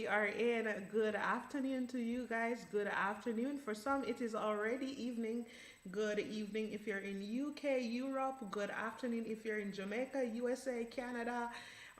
we are in. Good afternoon to you guys. Good afternoon. For some, it is already evening. Good evening if you're in UK, Europe. Good afternoon if you're in Jamaica, USA, Canada,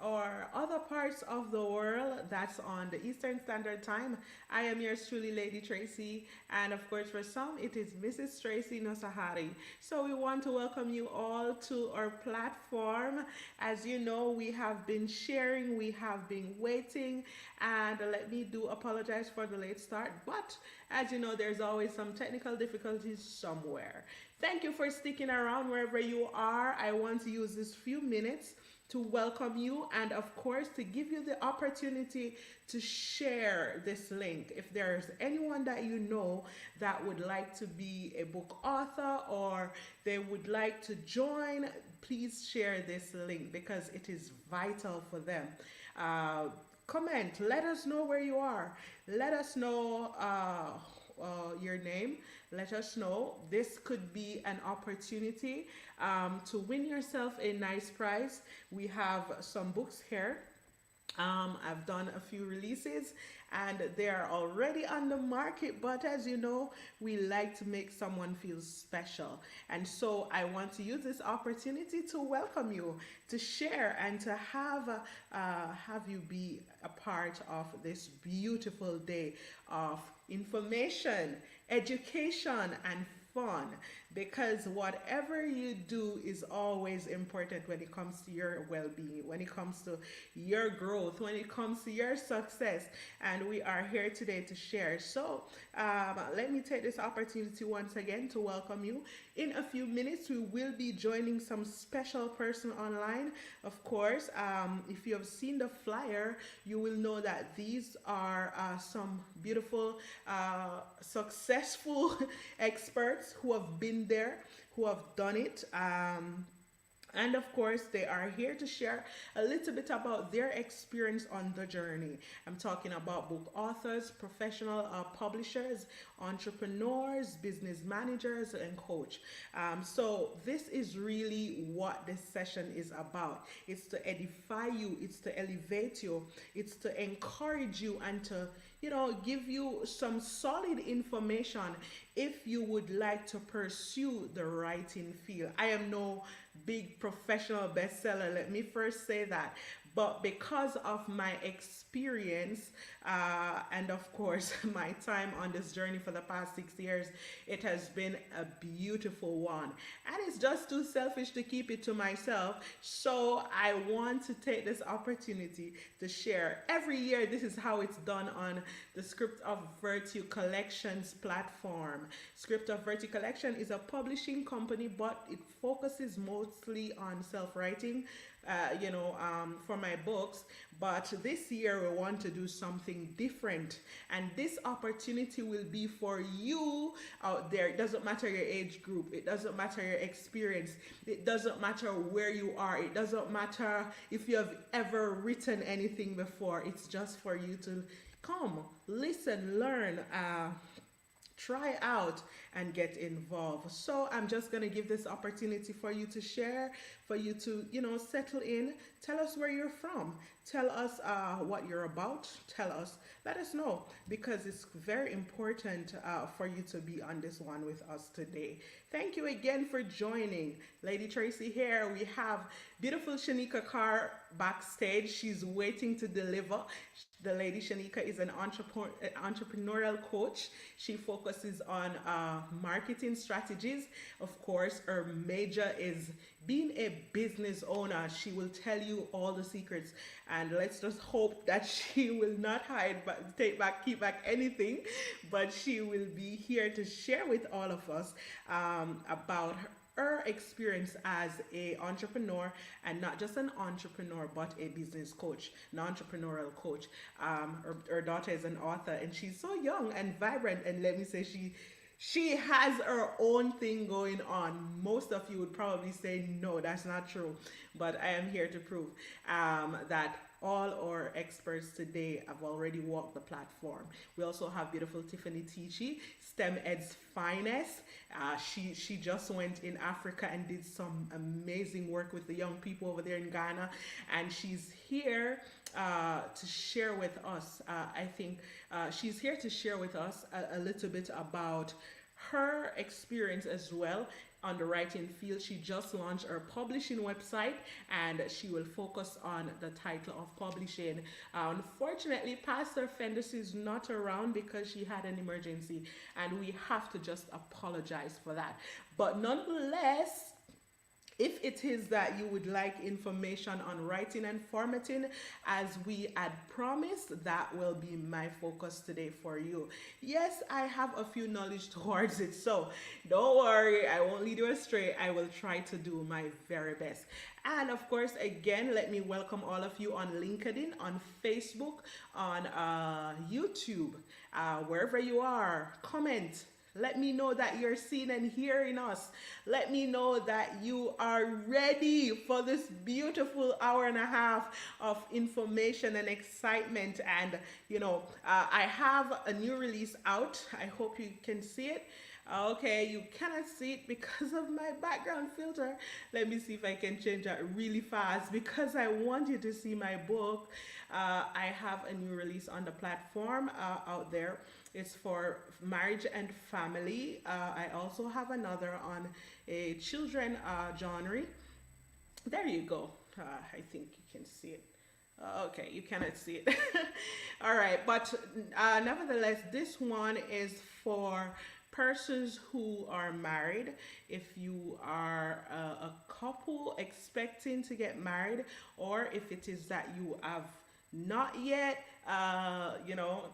or other parts of the world that's on the Eastern Standard Time. I am yours truly, Lady Tracy, and of course, for some, it is Mrs. Tracy Nosahari. So, we want to welcome you all to our platform. As you know, we have been sharing, we have been waiting, and let me do apologize for the late start, but as you know, there's always some technical difficulties somewhere. Thank you for sticking around wherever you are. I want to use this few minutes to welcome you and of course to give you the opportunity to share this link. If there's anyone that you know that would like to be a book author or they would like to join, please share this link because it is vital for them. Comment, let us know where you are, let us know your name. Let us know. This could be an opportunity to win yourself a nice prize. We have some books here. I've done a few releases and they are already on the market, but as you know, we like to make someone feel special. And so I want to use this opportunity to welcome you, to share, and to have you be a part of this beautiful day of information, education, and fun, because whatever you do is always important when it comes to your well-being, when it comes to your growth, when it comes to your success, and we are here today to share. So let me take this opportunity once again to welcome you. In a few minutes we will be joining some special person online. Of course, if you have seen the flyer, you will know that these are some beautiful successful experts who have been there, who have done it. And of course, they are here to share a little bit about their experience on the journey. I'm talking about book authors, professional publishers, entrepreneurs, business managers, and coach. So this is really what this session is about. It's to edify you, it's to elevate you, it's to encourage you, and to give you some solid information if you would like to pursue the writing field. I am no big professional bestseller, let me first say that. But because of my experience and of course my time on this journey for the past 6 years, it has been a beautiful one. And it's just too selfish to keep it to myself. So I want to take this opportunity to share. Every year, this is how it's done on the Script of Virtue Collections platform. Script of Virtue Collection is a publishing company, but it focuses mostly on self-writing, for my books. But this year we want to do something different, and this opportunity will be for you out there. It doesn't matter your age group, it doesn't matter your experience, it doesn't matter where you are, it doesn't matter if you have ever written anything before. It's just for you to come, listen, learn, try out, and get involved. So I'm just going to give this opportunity for you to share, for you to settle in. Tell us where you're from, tell us what you're about, let us know, because it's very important for you to be on this one with us today. Thank you again for joining. Lady Tracy here. We have beautiful Shaneika Kerr backstage. She's waiting to deliver. The lady Shaneika is an entrepreneurial coach. She focuses on marketing strategies. Of course, her major is being a business owner. She will tell you all the secrets, and let's just hope that she will not hide, but keep back anything. But she will be here to share with all of us about her experience as a entrepreneur, and not just an entrepreneur but a business coach, an entrepreneurial coach. Her daughter is an author, and she's so young and vibrant, and let me say She has her own thing going on. Most of you would probably say, no, that's not true. But I am here to prove that all our experts today have already walked the platform. We also have beautiful Tiffani Teachy, STEM Ed's finest. She just went in Africa and did some amazing work with the young people over there in Ghana. And she's here to share with us. I think she's here to share with us a little bit about her experience as well on the writing field. She just launched her publishing website and she will focus on the title of publishing. Unfortunately, Pastor Fenderson is not around because she had an emergency and we have to just apologize for that. But nonetheless, if it is that you would like information on writing and formatting, as we had promised, that will be my focus today for you. Yes, I have a few knowledge towards it, so don't worry, I won't lead you astray. I will try to do my very best. And of course, again, let me welcome all of you on LinkedIn, on Facebook, on YouTube, wherever you are. Comment. Let me know that you're seeing and hearing us. Let me know that you are ready for this beautiful hour and a half of information and excitement. And, you know, I have a new release out. I hope you can see it. Okay, you cannot see it because of my background filter. Let me see if I can change that really fast because I want you to see my book. I have a new release on the platform out there. It's for marriage and family. I also have another on a children genre. There you go. I think you can see it. Okay, you cannot see it. All right, but nevertheless, this one is for persons who are married. If you are a couple expecting to get married, or if it is that you have not yet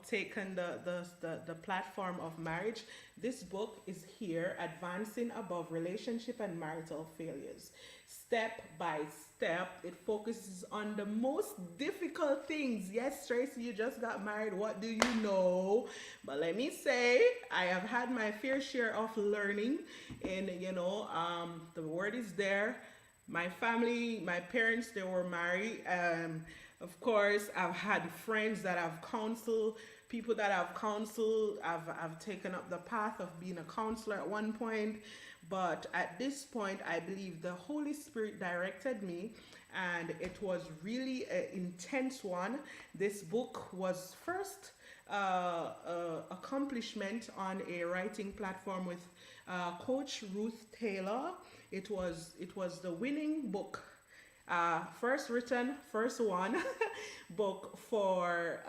taken the platform of marriage, this book is here, Advancing Above Relationship and Marital Failures. Step by step, it focuses on the most difficult things. Yes, Tracy, you just got married. What do you know? But let me say, I have had my fair share of learning, and the word is there. My family, my parents, they were married. Of course, I've had friends that I've counseled, people that I've counseled. I've taken up the path of being a counselor at one point. But at this point, I believe the Holy Spirit directed me, and it was really an intense one. This book was first accomplishment on a writing platform with Coach Ruth Taylor. It was the winning book. First written, first one book for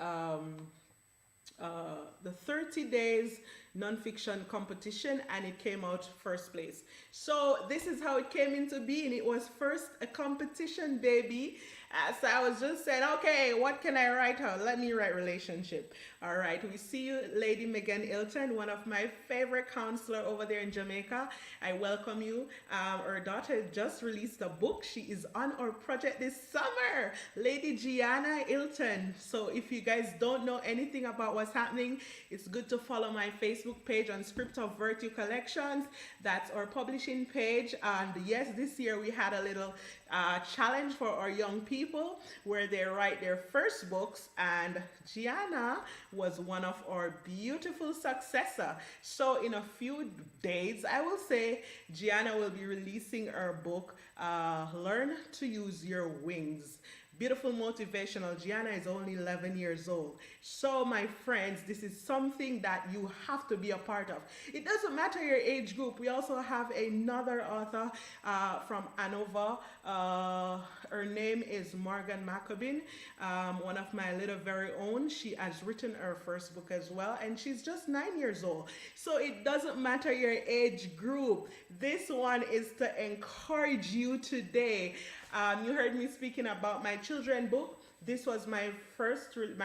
the 30 days nonfiction competition, and it came out first place. So this is how it came into being. It was first a competition, baby. So I was just saying, okay, what can I write out? Let me write relationship. All right, we see you, Lady Megan Ilton, one of my favorite counselor over there in Jamaica. I welcome you. Her daughter just released a book. She is on our project this summer, Lady Gianna Ilton. So if you guys don't know anything about what's happening, it's good to follow my Facebook page on Script of Virtue Collections. That's our publishing page. And yes, this year we had a little challenge for our young people where they write their first books, and Gianna was one of our beautiful successor. So in a few days, I will say, Gianna will be releasing her book, Learn to Use Your Wings. Beautiful motivational. Gianna is only 11 years old. So my friends, this is something that you have to be a part of. It doesn't matter your age group. We also have another author from Anova. Her name is Morgan Maccabin, one of my little very own. She has written her first book as well, and she's just 9 years old. So it doesn't matter your age group. This one is to encourage you today. You heard me speaking about my children book. This was my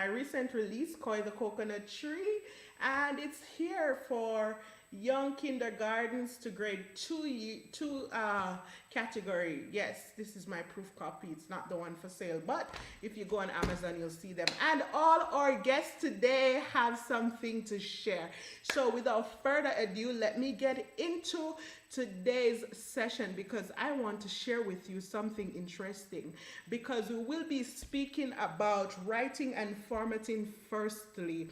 recent release, Koi the Coconut Tree, and it's here for young kindergartens to grade two category. Yes, this is my proof copy. It's not the one for sale, but if you go on Amazon, you'll see them. And all our guests today have something to share. So without further ado, let me get into today's session because I want to share with you something interesting, because we will be speaking about writing and formatting firstly.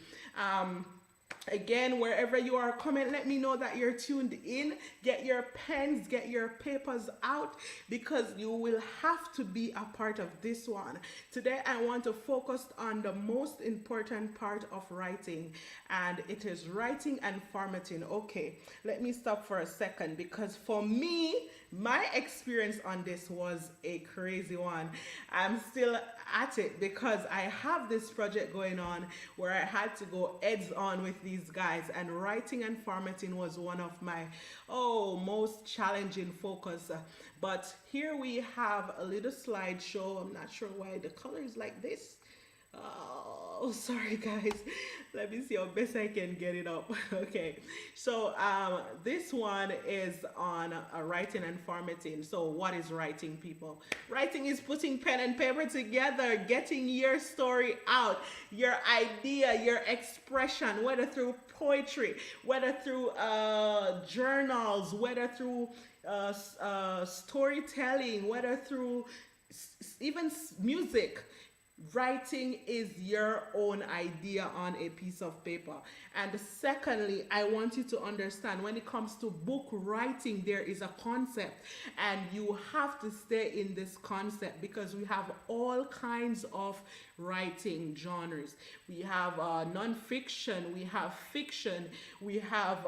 Again, wherever you are, comment, let me know that you're tuned in. Get your pens, get your papers out, because you will have to be a part of this one. Today, I want to focus on the most important part of writing, and it is writing and formatting. Okay, let me stop for a second, because for me, my experience on this was a crazy one. I'm still at it because I have this project going on where I had to go heads on with these guys, and writing and formatting was one of my most challenging focus. But here we have a little slideshow. I'm not sure why the color is like this. Oh, sorry guys. Let me see how best I can get it up. Okay, so this one is on writing and formatting. So what is writing, people? Writing is putting pen and paper together, getting your story out, your idea, your expression, whether through poetry, whether through journals, whether through storytelling, whether through even music. Writing is your own idea on a piece of paper. And secondly, I want you to understand, when it comes to book writing, there is a concept, and you have to stay in this concept, because we have all kinds of writing genres. We have non-fiction, we have fiction, we have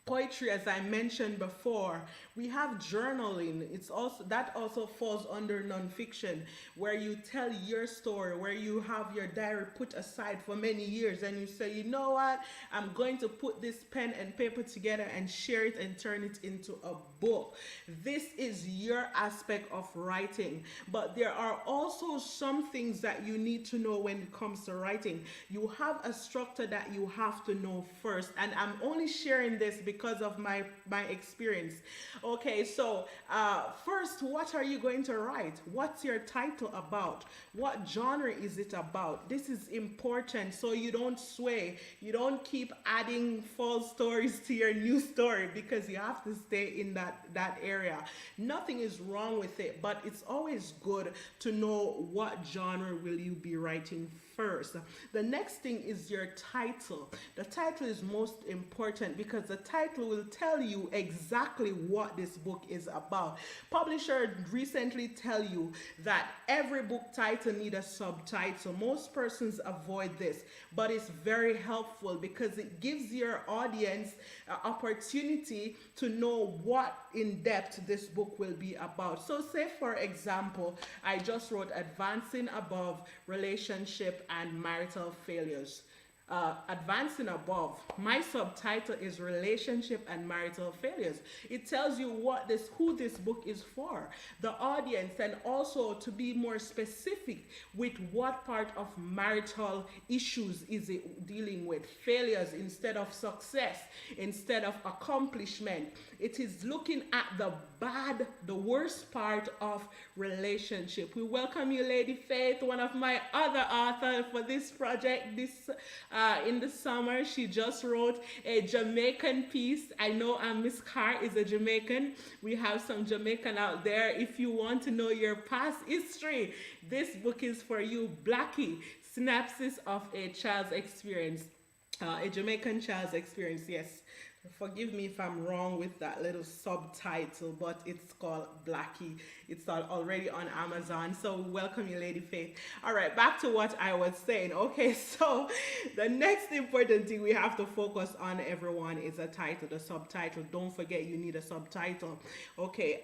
poetry, as I mentioned before. We have journaling. It's also, that also falls under nonfiction, where you tell your story, where you have your diary put aside for many years, and you say, you know what, I'm going to put this pen and paper together and share it and turn it into a book. This is your aspect of writing. But there are also some things that you need to know when it comes to writing. You have a structure that you have to know first, and I'm only sharing this because of my experience. Okay, so first, what are you going to write? What's your title about? What genre is it about? This is important, so you don't sway. You don't keep adding false stories to your new story, because you have to stay in that area. Nothing is wrong with it, but it's always good to know what genre will you be writing first. The next thing is your title. The title is most important, because the title will tell you exactly what this book is about. Publisher recently tell you that every book title need a subtitle. Most persons avoid this, but it's very helpful, because it gives your audience an opportunity to know what in depth this book will be about. So say, for example, I just wrote Advancing Above Relationship and Marital Failures. Advancing Above, my subtitle is Relationship and Marital Failures. It tells you who this book is for, the audience, and also to be more specific with what part of marital issues is it dealing with. Failures instead of success, instead of accomplishment. It is looking at the worst part of relationship. We welcome you, Lady Faith, one of my other authors for this project. In the summer, she just wrote a Jamaican piece. I know Miss Carr is a Jamaican. We have some Jamaican out there. If you want to know your past history, this book is for you. Blackie, Synopsis of a Child's Experience. A Jamaican child's experience, yes. Forgive me if I'm wrong with that little subtitle, but it's called Blackie. It's already on Amazon. So welcome you, Lady Faith. All right, back to what I was saying. Okay, so the next important thing we have to focus on, everyone, is a title, the subtitle. Don't forget you need a subtitle. Okay,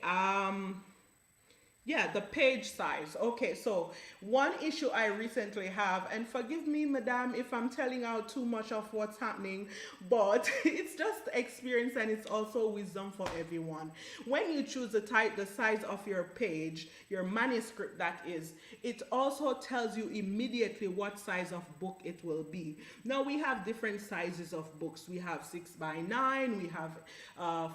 Yeah, the page size. Okay, so one issue I recently have, and forgive me, madam, if I'm telling out too much of what's happening, but it's just experience and it's also wisdom for everyone. When you choose the type, the size of your page, your manuscript that is, it also tells you immediately what size of book it will be. Now we have different sizes of books. We have 6 by 9, we have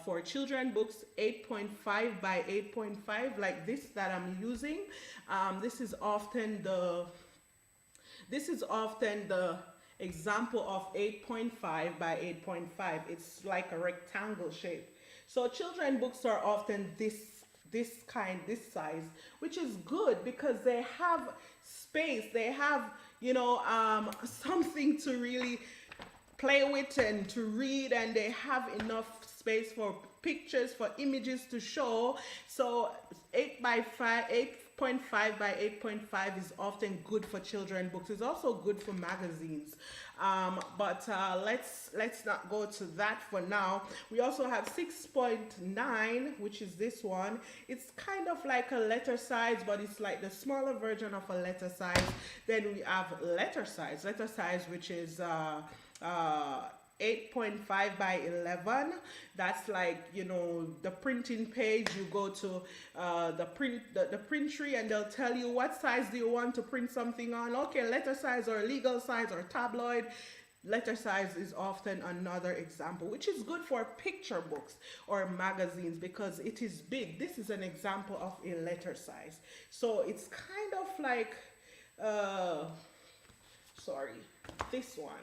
for children books 8.5 by 8.5, like this that I'm using. This is often the example of 8.5 by 8.5. It's like a rectangle shape. So children books are often this size, which is good because they have space. They have, something to really play with and to read, and they have enough space for pictures, for images to show. So 8.5 by 8.5 is often good for children books. It's also good for magazines. But let's not go to that for now. We also have 6.9, which is this one. It's kind of like a letter size, but it's like the smaller version of a letter size. Then we have letter size, which is 8.5 by 11. That's like, the printing page. You go to the print tree and they'll tell you what size do you want to print something on. Okay, letter size or legal size or tabloid. Letter size is often another example, which is good for picture books or magazines because it is big. This is an example of a letter size. So it's kind of like, this one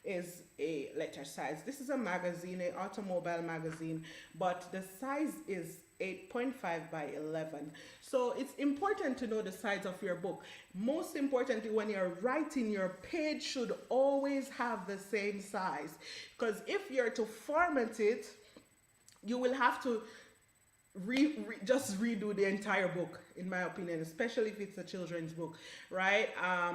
is a letter size. This is a magazine, an automobile magazine, but the size is 8.5 by 11. So it's important to know the size of your book. Most importantly, when you're writing, your page should always have the same size, because if you're to format it, you will have to just redo the entire book, in my opinion, especially if it's a children's book, right?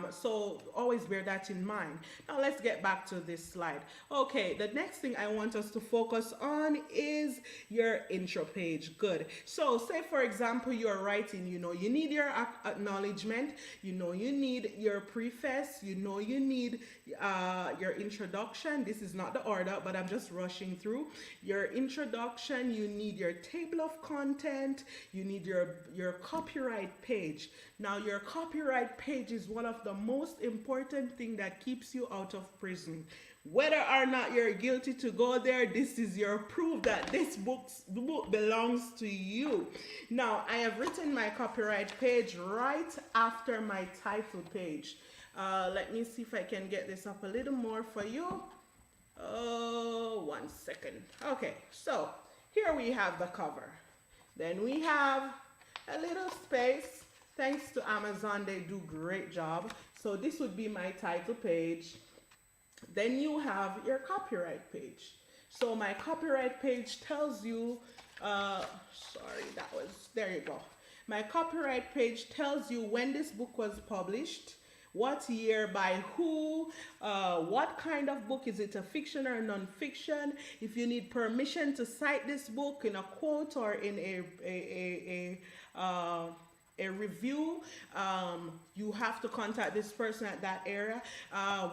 So always bear that in mind. Now let's get back to this slide. Okay, the next thing I want us to focus on is your intro page. Good. So say for example you're writing, you need your acknowledgement, you need your preface, you need your introduction. This is not the order, but I'm just rushing through. Your introduction, you need your table of content, you need your copyright page. Now your copyright page is one of the most important thing that keeps you out of prison. Whether or not you're guilty to go there, this is your proof that the book belongs to you. Now I have written my copyright page right after my title page. Let me see if I can get this up a little more for you. Oh, 1 second. Okay, so here we have the cover. Then we have a little space. Thanks to Amazon, they do great job. So this would be my title page. Then you have your copyright page. So my copyright page tells you, there you go. My copyright page tells you when this book was published, what year, by who, what kind of book, is it a fiction or non-fiction, if you need permission to cite this book in a quote or in a review, you have to contact this person at that area,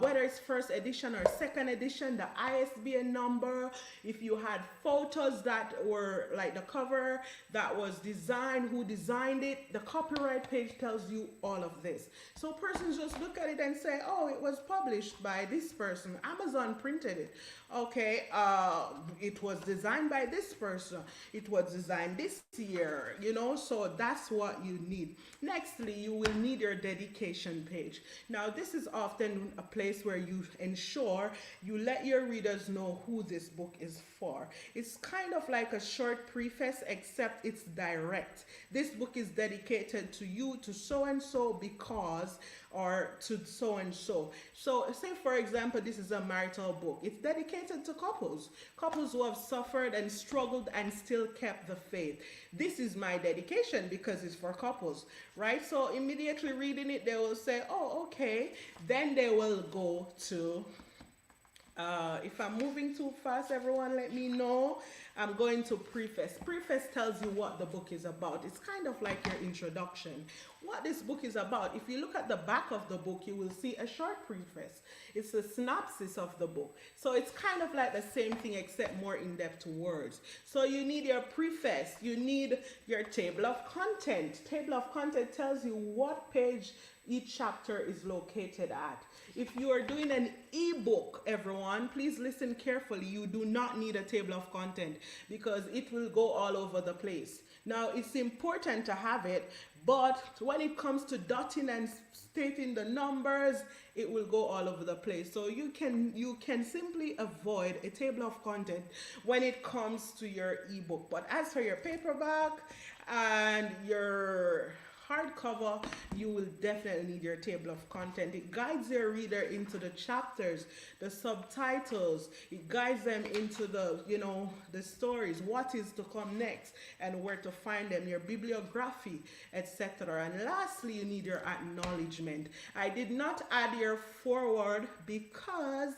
whether it's first edition or second edition, the ISBN number, if you had photos that were like the cover that was designed, who designed it. The copyright page tells you all of this. So persons just look at it and say, oh, it was published by this person, Amazon printed it. Okay, it was designed by this person, it was designed this year, so that's what you need. Nextly, you will need your dedication page. Now this is often a place where you ensure you let your readers know who this book is for. It's kind of like a short preface, except it's direct. This book is dedicated to you, to so and so, because, or to so and so. So say for example this is a marital book. It's dedicated to couples who have suffered and struggled and still kept the faith. This is my dedication because it's for couples, right? So immediately reading it, they will say, oh, okay. Then they will go to If I'm moving too fast, everyone let me know. I'm going to preface. Preface tells you what the book is about. It's kind of like your introduction. What this book is about, if you look at the back of the book, you will see a short preface. It's a synopsis of the book. So it's kind of like the same thing except more in-depth words. So you need your preface. You need your table of content. Table of content tells you what page each chapter is located at. If you are doing an ebook, everyone, please listen carefully. You do not need a table of content because it will go all over the place. Now, it's important to have it, but when it comes to dotting and stating the numbers, it will go all over the place. So you can simply avoid a table of content when it comes to your ebook. But as for your paperback and your hardcover, you will definitely need your table of content. It guides your reader into the chapters, the subtitles. It guides them into the, the stories, what is to come next, and where to find them, your bibliography, etc. And lastly, you need your acknowledgement. I did not add your foreword because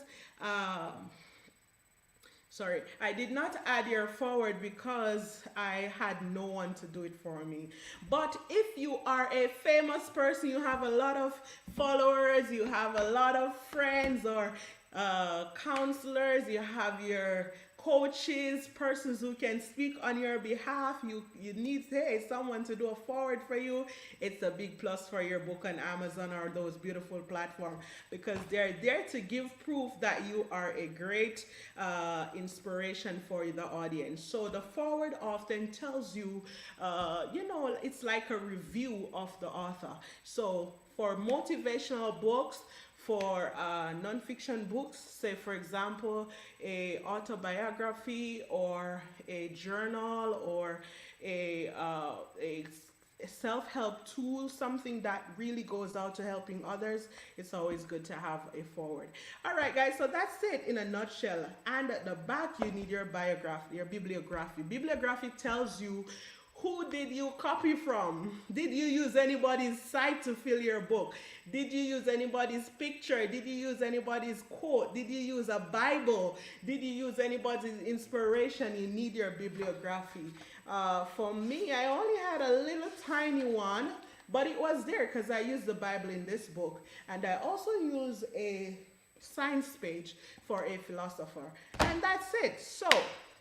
I did not add your forward because I had no one to do it for me. But if you are a famous person, you have a lot of followers, you have a lot of friends or counselors, you have your coaches, persons who can speak on your behalf, you need someone to do a forward for you. It's a big plus for your book on Amazon or those beautiful platforms because they're there to give proof that you are a great inspiration for the audience. So the forward often tells you, it's like a review of the author. So for motivational books, for nonfiction books, say for example, a autobiography or a journal or a self-help tool, something that really goes out to helping others, it's always good to have a forward. All right, guys, so that's it in a nutshell. And at the back, you need your biography, your bibliography. Bibliography tells you who did you copy from? Did you use anybody's site to fill your book? Did you use anybody's picture? Did you use anybody's quote? Did you use a Bible? Did you use anybody's inspiration? You need your bibliography. For me, I only had a little tiny one, but it was there because I used the Bible in this book. And I also use a science page for a philosopher. And that's it. So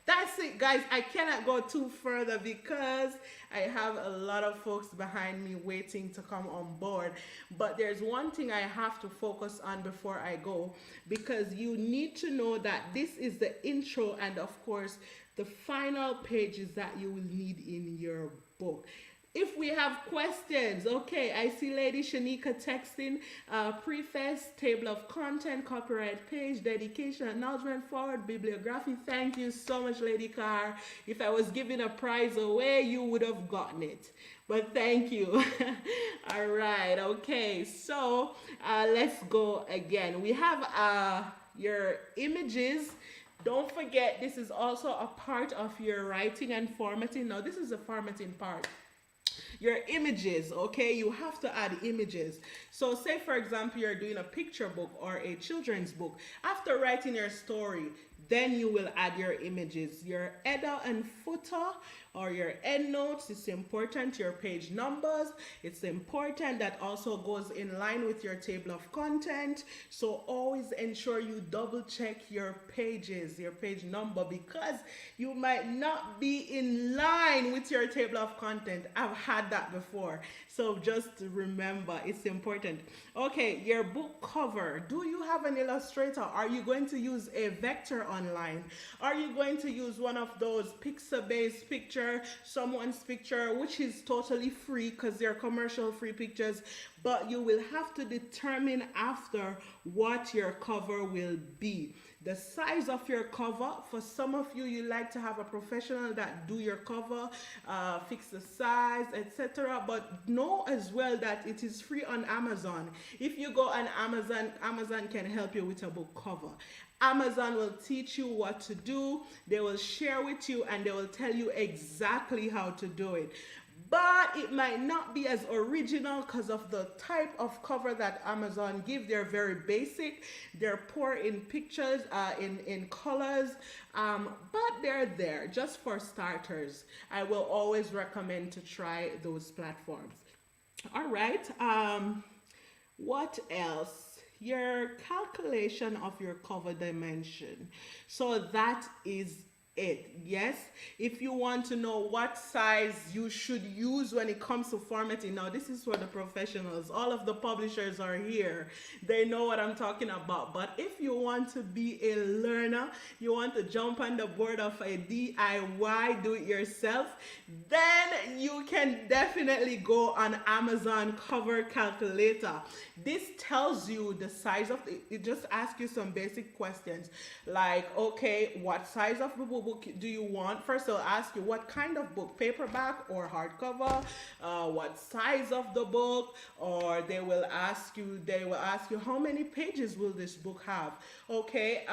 that's it, guys. I cannot go too further because I have a lot of folks behind me waiting to come on board. But there's one thing I have to focus on before I go, because you need to know that this is the intro and, of course, the final pages that you will need in your book. If we have questions, okay, I see Lady Shaneika texting, preface, table of content, copyright page, dedication, acknowledgement, forward, bibliography. Thank you so much, Lady Carr. If I was giving a prize away, you would have gotten it. But thank you. All right, okay, so let's go again. We have your images. Don't forget, this is also a part of your writing and formatting. Now, this is the formatting part. Your images, okay, you have to add images. So say for example you're doing a picture book or a children's book. After writing your story, then you will add your images, your header and footer or your endnotes. It's important, your page numbers. It's important, that also goes in line with your table of content. So always ensure you double check your pages, your page number, because you might not be in line with your table of content. I've had that before. So just remember, it's important. Okay, your book cover. Do you have an illustrator? Are you going to use a vector online? Are you going to use one of those pixel-based picture, someone's picture, which is totally free because they're commercial free pictures, but you will have to determine after what your cover will be. The size of your cover, for some of you, you like to have a professional that do your cover, fix the size, etc. But know as well that it is free on Amazon. If you go on Amazon, Amazon can help you with a book cover. Amazon will teach you what to do. They will share with you and they will tell you exactly how to do it. but it might not be as original because of the type of cover that Amazon give. They're very basic, they're poor in pictures, in colors, but they're there just for starters. I will always recommend to try those platforms. All right, what else? Your calculation of your cover dimension. So that is it. Yes, if you want to know what size you should use when it comes to formatting, now this is for the professionals. All of the publishers are here, they know what I'm talking about. But if you want to be a learner, you want to jump on the board of a DIY, do it yourself, then you can definitely go on Amazon Cover Calculator. This tells you the size of it just asks you some basic questions like, okay, what size of book do you want? First they'll ask you what kind of book, paperback or hardcover, what size of the book, or they will ask you how many pages will this book have. Okay,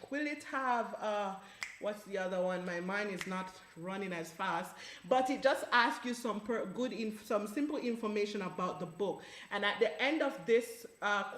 will it have what's the other one? My mind is not running as fast, but it just asks you some some simple information about the book. And at the end of this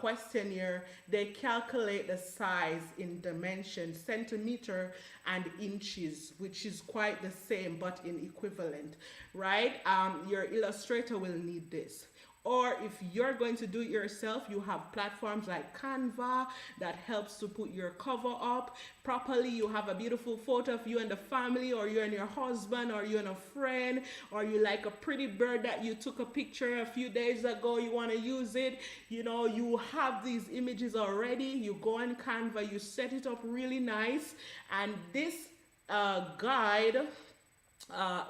questionnaire, they calculate the size in dimensions, centimeter and inches, which is quite the same, but in equivalent, right? Your illustrator will need this. Or if you're going to do it yourself, you have platforms like Canva that helps to put your cover up properly. You have a beautiful photo of you and the family, or you and your husband, or you and a friend, or you like a pretty bird that you took a picture a few days ago, you want to use it. You know, you have these images already. You go on Canva, you set it up really nice, and this guide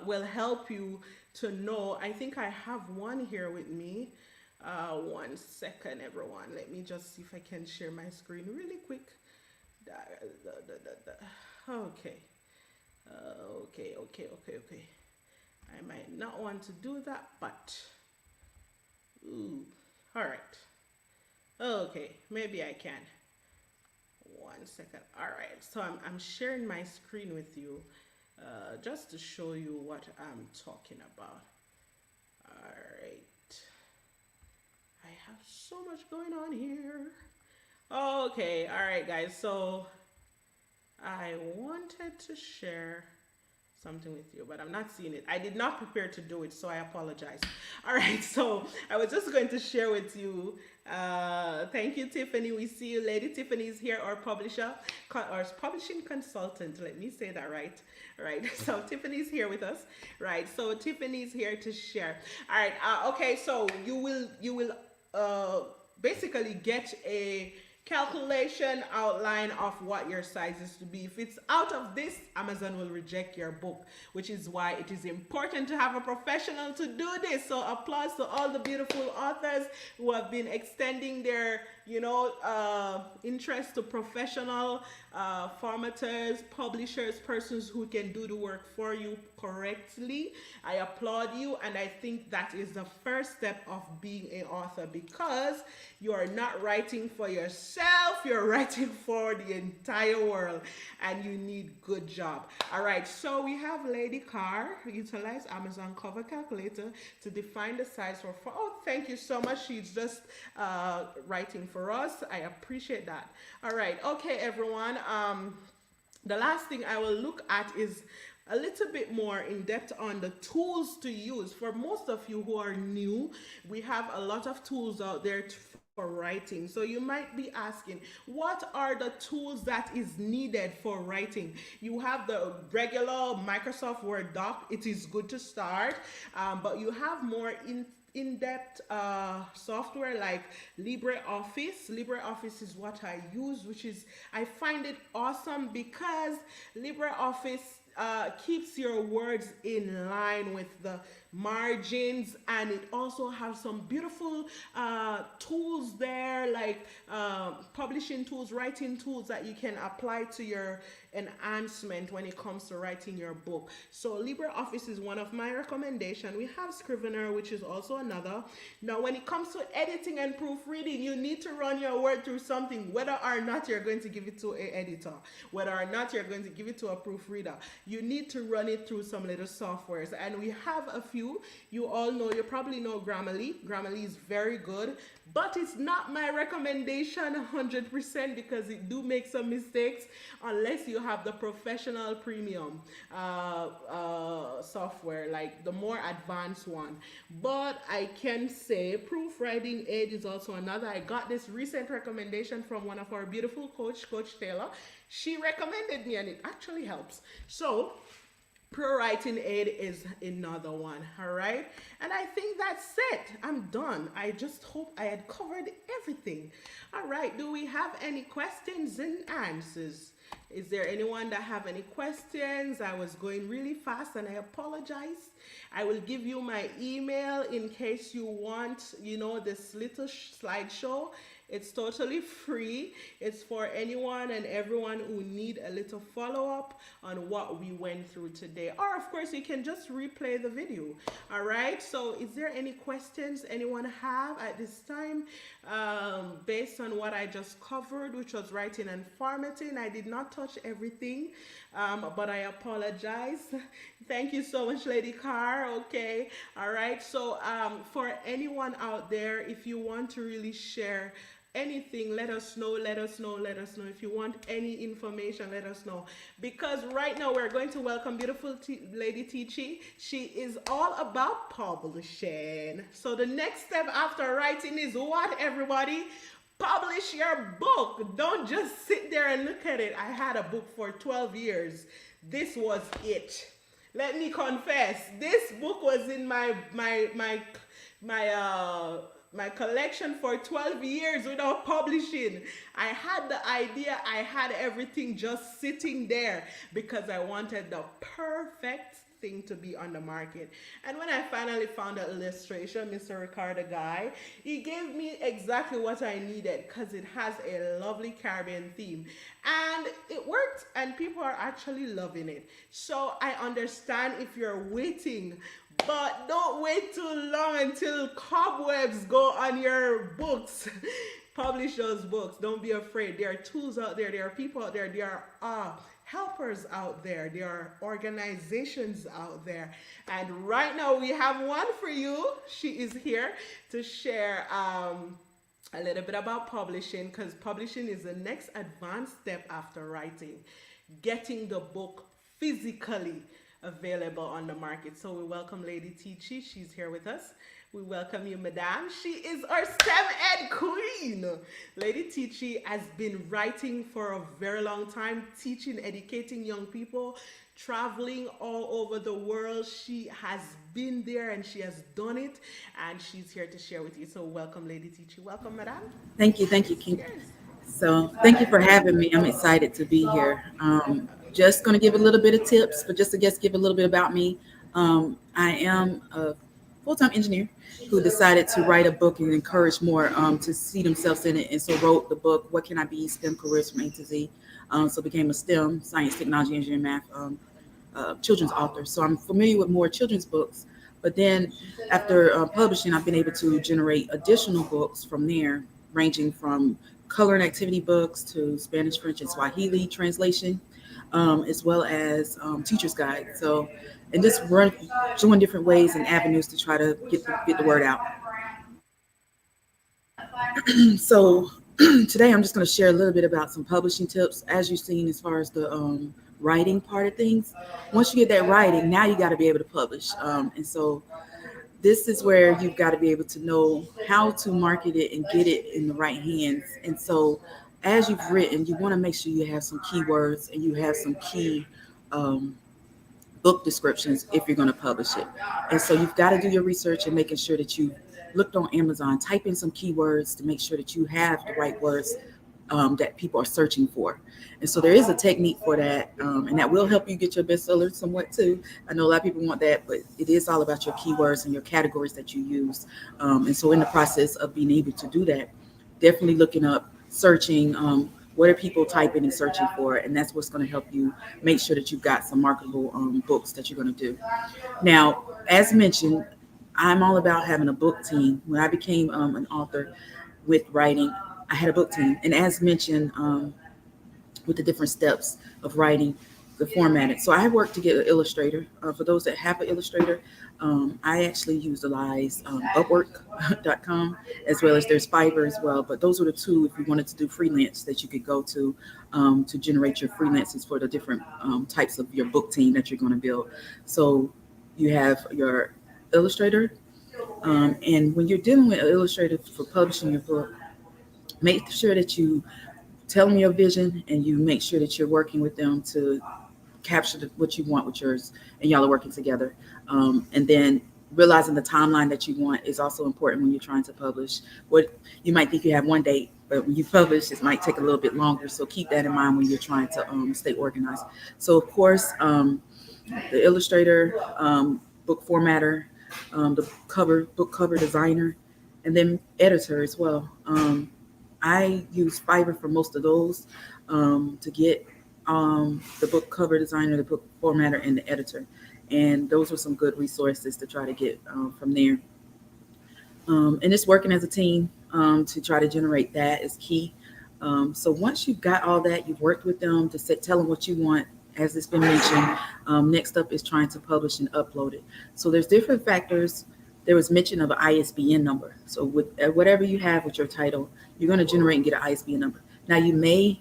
will help you to know. I think I have one here with me. 1 second, everyone. Let me just see if I can share my screen really quick. Okay. Okay. I might not want to do that, but all right. Okay, maybe I can. 1 second. All right. So I'm sharing my screen with you. Just to show you what I'm talking about. All right. I have so much going on here. Okay, all right, guys. So I wanted to share something with you, but I'm not seeing it. I did not prepare to do it, so I apologize. All right, so I was just going to share with you. Thank you, Tiffany. We see you. Lady Tiffany is here, our publisher, or publishing consultant. Let me say that right. All right, so Tiffany's here with us. Right, so Tiffany's here to share. All right, okay, so you will basically get a calculation outline of what your size is to be. If it's out of this, Amazon will reject your book, which is why it is important to have a professional to do this. So applause to all the beautiful authors who have been extending their interest to professional formatters, publishers, persons who can do the work for you correctly. I applaud you, and I think that is the first step of being an author, because you are not writing for yourself, you're writing for the entire world, and you need good job. All right, so we have Lady Carr utilize Amazon Cover Calculator to define the size for oh, thank you so much. She's just writing for us. I appreciate that. All right, okay, everyone. The last thing I will look at is a little bit more in depth on the tools to use. For most of you who are new, we have a lot of tools out there for writing. So you might be asking, what are the tools that is needed for writing? You have the regular Microsoft Word doc. It is good to start, but you have more in-depth software like LibreOffice. LibreOffice is what I use, which is, I find it awesome because LibreOffice keeps your words in line with the margins, and it also has some beautiful tools there, like publishing tools, writing tools that you can apply to your enhancement when it comes to writing your book. So LibreOffice is one of my recommendations. We have Scrivener, which is also another. Now when it comes to editing and proofreading, you need to run your word through something, whether or not you're going to give it to an editor, whether or not you're going to give it to a proofreader. You need to run it through some little softwares, and we have a few you. You all know, you probably know Grammarly. Grammarly is very good, but it's not my recommendation 100% because it do make some mistakes unless you have the professional premium software, like the more advanced one. But I can say Proofreading Aid is also another. I got this recent recommendation from one of our beautiful Coach Taylor. She recommended me and it actually helps. So Pro Writing Aid is another one, all right? And I think that's it. I'm done. I just hope I had covered everything. All right, do we have any questions and answers? Is there anyone that have any questions? I was going really fast and I apologize. I will give you my email in case you want, this little slideshow. It's totally free. It's for anyone and everyone who need a little follow-up on what we went through today. Or of course, you can just replay the video. All right. So is there any questions anyone have at this time based on what I just covered, which was writing and formatting? I did not touch everything, but I apologize. Thank you so much, Lady Carr. Okay. All right. So for anyone out there, if you want to really share anything, let us know. If you want any information, let us know, because right now we're going to welcome beautiful Lady Teachy. She is all about publishing. So the next step after writing is what, everybody? Publish your book. Don't just sit there and look at it. I had a book for 12 years. This was it. Let me confess, this book was in my collection for 12 years without publishing. I had the idea, I had everything just sitting there because I wanted the perfect thing to be on the market. And when I finally found that illustration, Mr. Ricardo guy, he gave me exactly what I needed because it has a lovely Caribbean theme. And it worked and people are actually loving it. So I understand if you're waiting, but don't wait too long until cobwebs go on your books. Publish those books. Don't be afraid. There are tools out there. There are people out there. There are helpers out there. There are organizations out there. And right now we have one for you. She is here to share a little bit about publishing, because publishing is the next advanced step after writing. Getting the book physically available on the market. So we welcome Lady Teachy. She's here with us. We welcome you, Madame. She is our STEM Ed queen. Lady Teachy has been writing for a very long time, teaching, educating young people, traveling all over the world. She has been there and she has done it, and she's here to share with you. So welcome, Lady Teachy. Welcome, Madame. Thank you, King. So thank you for having me. I'm excited to be here. Just going to give a little bit of tips, but just to give a little bit about me. I am a full-time engineer who decided to write a book and encourage more to see themselves in it. And so wrote the book, What Can I Be? STEM Careers from A to Z. So became a STEM, science, technology, engineering, math, children's author. So I'm familiar with more children's books. But then after publishing, I've been able to generate additional books from there, ranging from color and activity books to Spanish, French, and Swahili translation, as well as teacher's guide. So, and just doing different ways and avenues to try to get the word out. So today I'm just going to share a little bit about some publishing tips. As you've seen, as far as the writing part of things, once you get that writing, now you got to be able to publish. And so this is where you've got to be able to know how to market it and get it in the right hands. And so as you've written, you want to make sure you have some keywords and you have some key book descriptions if you're going to publish it. And so you've got to do your research and making sure that you looked on Amazon, type in some keywords to make sure that you have the right words that people are searching for. And so there is a technique for that, and that will help you get your bestseller somewhat too. I know a lot of people want that, but it is all about your keywords and your categories that you use. And so in the process of being able to do that, definitely looking up, searching, what are people typing and searching for? And that's what's going to help you make sure that you've got some marketable books that you're going to do. Now, as mentioned, I'm all about having a book team. When I became an author with writing, I had a book team. And as mentioned, with the different steps of writing, the formatting. So I worked to get an illustrator. For those that have an illustrator, I actually utilize Upwork.com, as well as there's Fiverr as well. But those are the two, if you wanted to do freelance, that you could go to generate your freelances for the different types of your book team that you're going to build. So you have your illustrator, and when you're dealing with an illustrator for publishing your book, make sure that you tell them your vision, and you make sure that you're working with them to capture what you want with yours, and y'all are working together. And then realizing the timeline that you want is also important when you're trying to publish. What you might think you have one date, but when you publish, it might take a little bit longer. So keep that in mind when you're trying to stay organized. So of course, the illustrator, book formatter, the book cover designer, and then editor as well. I use Fiverr for most of those to get the book cover designer, the book formatter, and the editor. And those are some good resources to try to get from there. And it's working as a team to try to generate that is key. So once you've got all that, you've worked with them to tell them what you want, as it's been mentioned. Next up is trying to publish and upload it. So there's different factors. There was mention of an ISBN number. So with whatever you have with your title, you're going to generate and get an ISBN number. Now you may,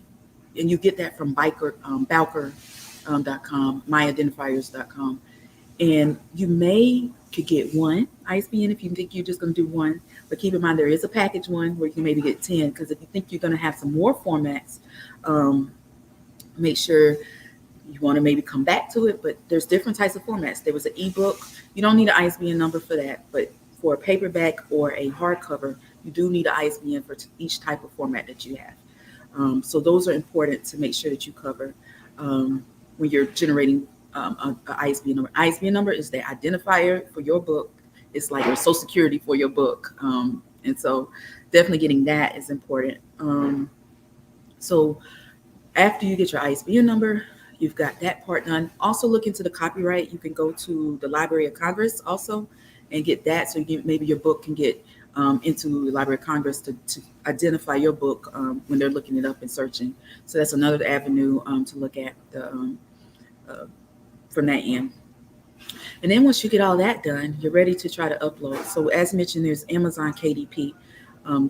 and you get that from Bowker.com, myidentifiers.com. And you could get one ISBN if you think you're just going to do one. But keep in mind, there is a package one where you can maybe get 10, because if you think you're going to have some more formats, make sure you want to maybe come back to it. But there's different types of formats. There was an ebook. You don't need an ISBN number for that. But for a paperback or a hardcover, you do need an ISBN for each type of format that you have. So those are important to make sure that you cover when you're generating an ISBN number. ISBN number is the identifier for your book. It's like your social security for your book. And so definitely getting that is important. So after you get your ISBN number, you've got that part done. Also look into the copyright. You can go to the Library of Congress also and get that. So maybe your book can get into the Library of Congress to identify your book when they're looking it up and searching. So that's another avenue to look at from that end. And then once you get all that done, you're ready to try to upload. So as mentioned, there's Amazon KDP,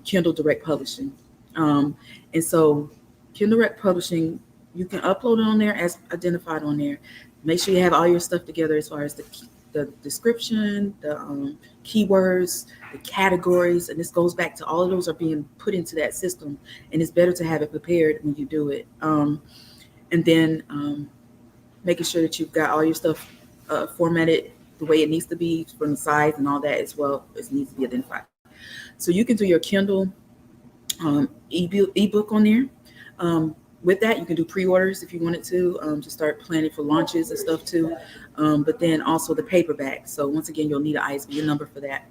Kindle Direct Publishing. And so Kindle Direct Publishing, you can upload it on there as identified on there. Make sure you have all your stuff together as far as the description, the keywords, the categories, and this goes back to all of those are being put into that system, and it's better to have it prepared when you do it. And then making sure that you've got all your stuff formatted the way it needs to be from the size and all that as well as needs to be identified. So you can do your Kindle ebook on there. With that, you can do pre-orders if you wanted to start planning for launches and stuff too. But then also the paperback. So once again, you'll need an ISBN number for that.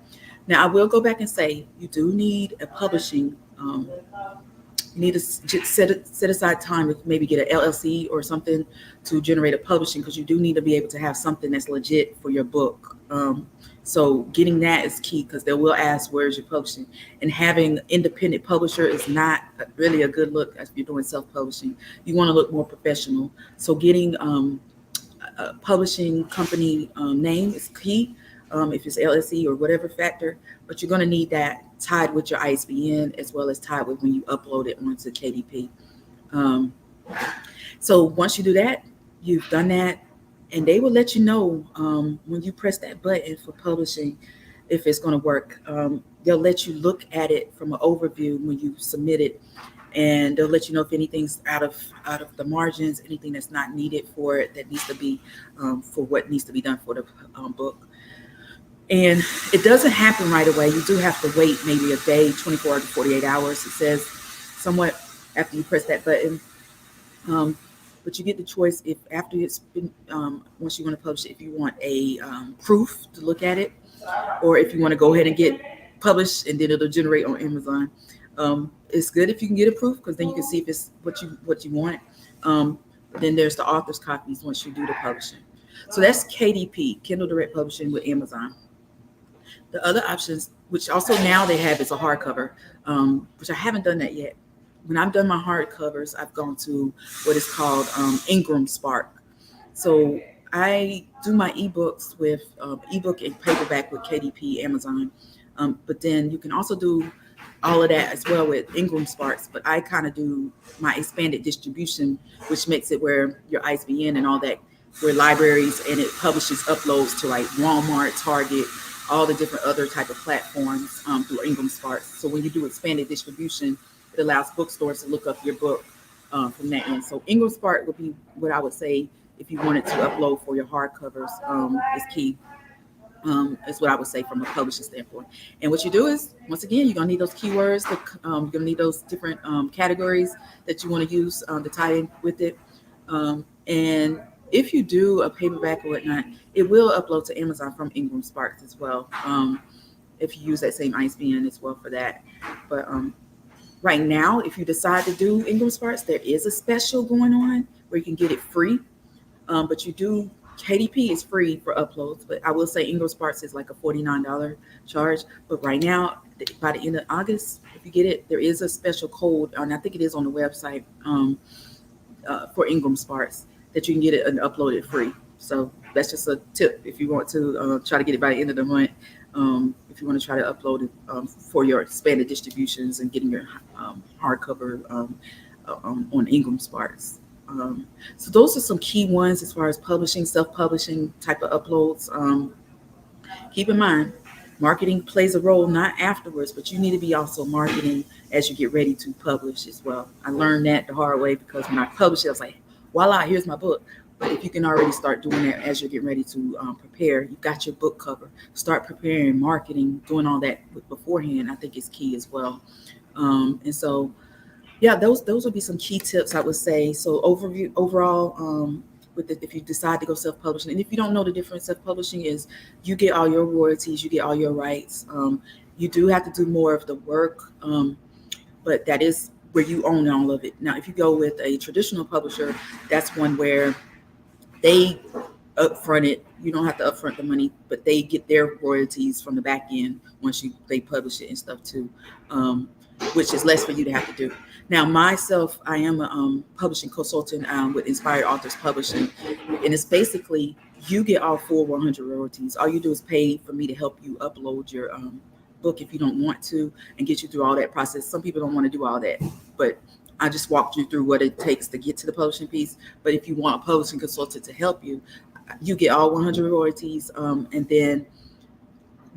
Now, I will go back and say you do need a publishing. You need to set aside time to maybe get an LLC or something to generate a publishing, because you do need to be able to have something that's legit for your book. So getting that is key, because they will ask, where's your publishing? And having an independent publisher is not really a good look if you're doing self-publishing. You want to look more professional. So getting a publishing company name is key, if it's LLC or whatever factor, but you're going to need that tied with your ISBN as well as tied with when you upload it onto KDP. So once you do that, you've done that, and they will let you know when you press that button for publishing if it's going to work. They'll let you look at it from an overview when you submit it, and they'll let you know if anything's out of the margins, anything that's not needed for it that needs to be for what needs to be done for the book. And it doesn't happen right away. You do have to wait maybe a day, 24 to 48 hours. It says somewhat after you press that button. But you get the choice if after it's been, once you want to publish it, if you want a proof to look at it, or if you want to go ahead and get published and then it'll generate on Amazon. It's good if you can get a proof, because then you can see if it's what you want. Then there's the author's copies once you do the publishing. So that's KDP, Kindle Direct Publishing with Amazon. The other options, which also now they have, is a hardcover, which I haven't done that yet. When I've done my hardcovers, I've gone to what is called Ingram Spark. So I do my ebooks with ebook and paperback with KDP, Amazon. But then you can also do all of that as well with Ingram Sparks. But I kind of do my expanded distribution, which makes it where your ISBN and all that, where libraries, and it publishes uploads to like Walmart, Target, all the different other type of platforms through Ingram Sparks. So when you do expanded distribution, it allows bookstores to look up your book from that end. So Ingram Spark would be what I would say if you wanted to upload for your hardcovers is key. Is what I would say from a publishing standpoint. And what you do is, once again, you're gonna need those keywords. You're gonna need those different categories that you want to use to tie in with it. And if you do a paperback or whatnot, it will upload to Amazon from Ingram Sparks as well. If you use that same ISBN as well for that. But right now, if you decide to do Ingram Sparks, there is a special going on where you can get it free. But you do, KDP is free for uploads, but I will say Ingram Sparks is like a $49 charge. But right now, by the end of August, if you get it, there is a special code, and I think it is on the website for Ingram Sparks that you can get it and upload it free. So that's just a tip if you want to try to get it by the end of the month. If you want to try to upload it for your expanded distributions and getting your hardcover on Ingram Sparks. So those are some key ones as far as publishing, self-publishing type of uploads. Keep in mind, marketing plays a role not afterwards, but you need to be also marketing as you get ready to publish as well. I learned that the hard way because when I published it, I was like, voila, here's my book. But if you can already start doing that as you're getting ready to prepare, you've got your book cover. Start preparing, marketing, doing all that beforehand, I think is key as well. And so, yeah, those would be some key tips I would say. So overall, if you decide to go self-publishing, and if you don't know, the difference, self-publishing is you get all your royalties, you get all your rights. You do have to do more of the work, but that is where you own all of it. Now, if you go with a traditional publisher, that's one where they upfront it. You don't have to upfront the money, but they get their royalties from the back end once they publish it and stuff too, which is less for you to have to do. Now, myself, I am a publishing consultant with Inspired Authors Publishing, and it's basically you get all full 100 royalties. All you do is pay for me to help you upload your book if you don't want to, and get you through all that process. Some people don't want to do all that, but I just walked you through what it takes to get to the publishing piece. But if you want a publishing consultant to help you, you get all 100 royalties, and then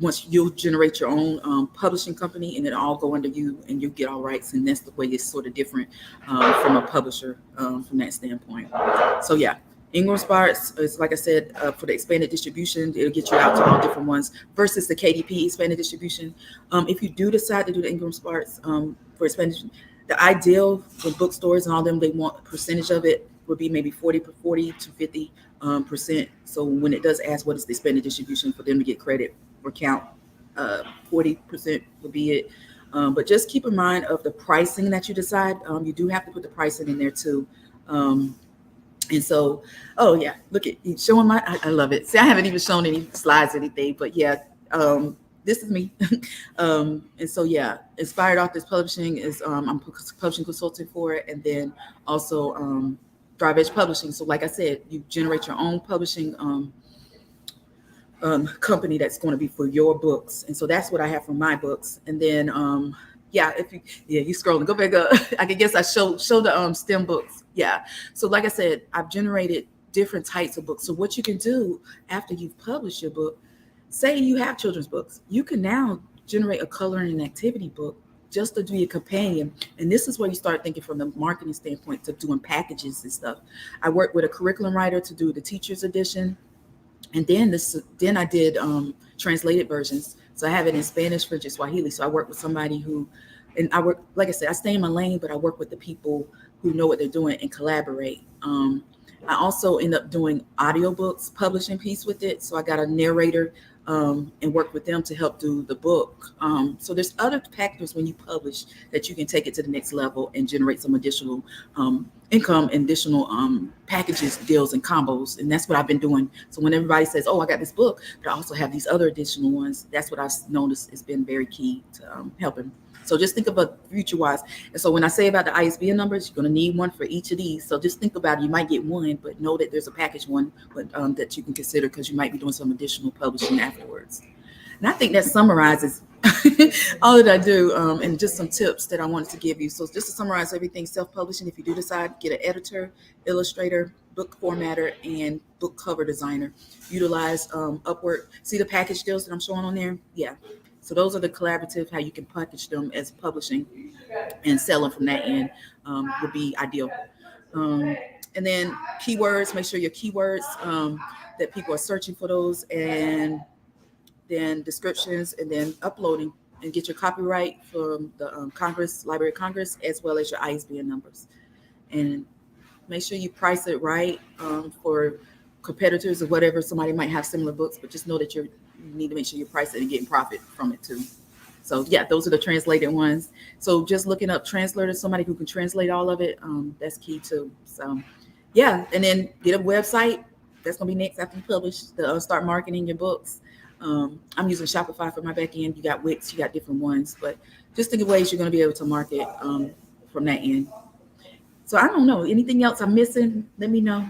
once you generate your own publishing company, and it all go under you, and you get all rights, and that's the way it's sort of different from a publisher from that standpoint. So yeah, Ingram Sparks is, like I said, for the expanded distribution, it'll get you out to all different ones versus the KDP expanded distribution. If you do decide to do the Ingram Sparks for expanded, the ideal for bookstores and all them, they want a percentage of it would be maybe 40 to 50%. So when it does ask what is the expanded distribution for them to get credit or count, 40% would be it. But just keep in mind of the pricing that you decide. You do have to put the pricing in there too. And so, oh yeah, look at showing I love it. See, I haven't even shown any slides or anything, but yeah, this is me. And so yeah, Inspired Authors Publishing is I'm a publishing consultant for it, and then also Drive Edge Publishing. So like I said, you generate your own publishing company that's going to be for your books, and so that's what I have for my books. And then yeah, if you scrolling, go back up. I guess I show the STEM books. Yeah, so like I said, I've generated different types of books. So what you can do after you've published your book, say you have children's books, you can now generate a coloring and activity book just to do your companion. And this is where you start thinking from the marketing standpoint to doing packages and stuff. I worked with a curriculum writer to do the teacher's edition. And then I did translated versions. So I have it in Spanish, French, and Swahili. So I work with somebody and I work, like I said, I stay in my lane, but I work with the people who know what they're doing and collaborate. I also end up doing audiobooks, publishing piece with it. So I got a narrator and work with them to help do the book. So there's other factors when you publish that you can take it to the next level and generate some additional income and additional packages, deals, and combos. And that's what I've been doing. So when everybody says, "Oh, I got this book," but I also have these other additional ones, that's what I've noticed has been very key to helping. So just think about future wise. And so when I say about the ISBN numbers, you're going to need one for each of these. So just think about it. You might get one, but know that there's a package one that you can consider, because you might be doing some additional publishing afterwards. And I think that summarizes all that I do, and just some tips that I wanted to give you. So just to summarize everything, self-publishing, if you do decide, get an editor, illustrator, book formatter, and book cover designer. Utilize Upwork. See the package deals that I'm showing on there? Yeah. So those are the collaborative, how you can package them as publishing and sell them from that end would be ideal. And then keywords, make sure your keywords that people are searching for those, and then descriptions, and then uploading, and get your copyright from the Library of Congress, as well as your ISBN numbers. And make sure you price it right for competitors or whatever. Somebody might have similar books, but just know that you need to make sure you price it and getting profit from it too. So yeah, those are the translated ones. So just looking up translators, somebody who can translate all of it, that's key too. So yeah, and then get a website. That's gonna be next after you publish. Start marketing your books. I'm using Shopify for my back end. You got Wix, you got different ones, but just think of ways you're gonna be able to market from that end. So I don't know, anything else I'm missing, let me know.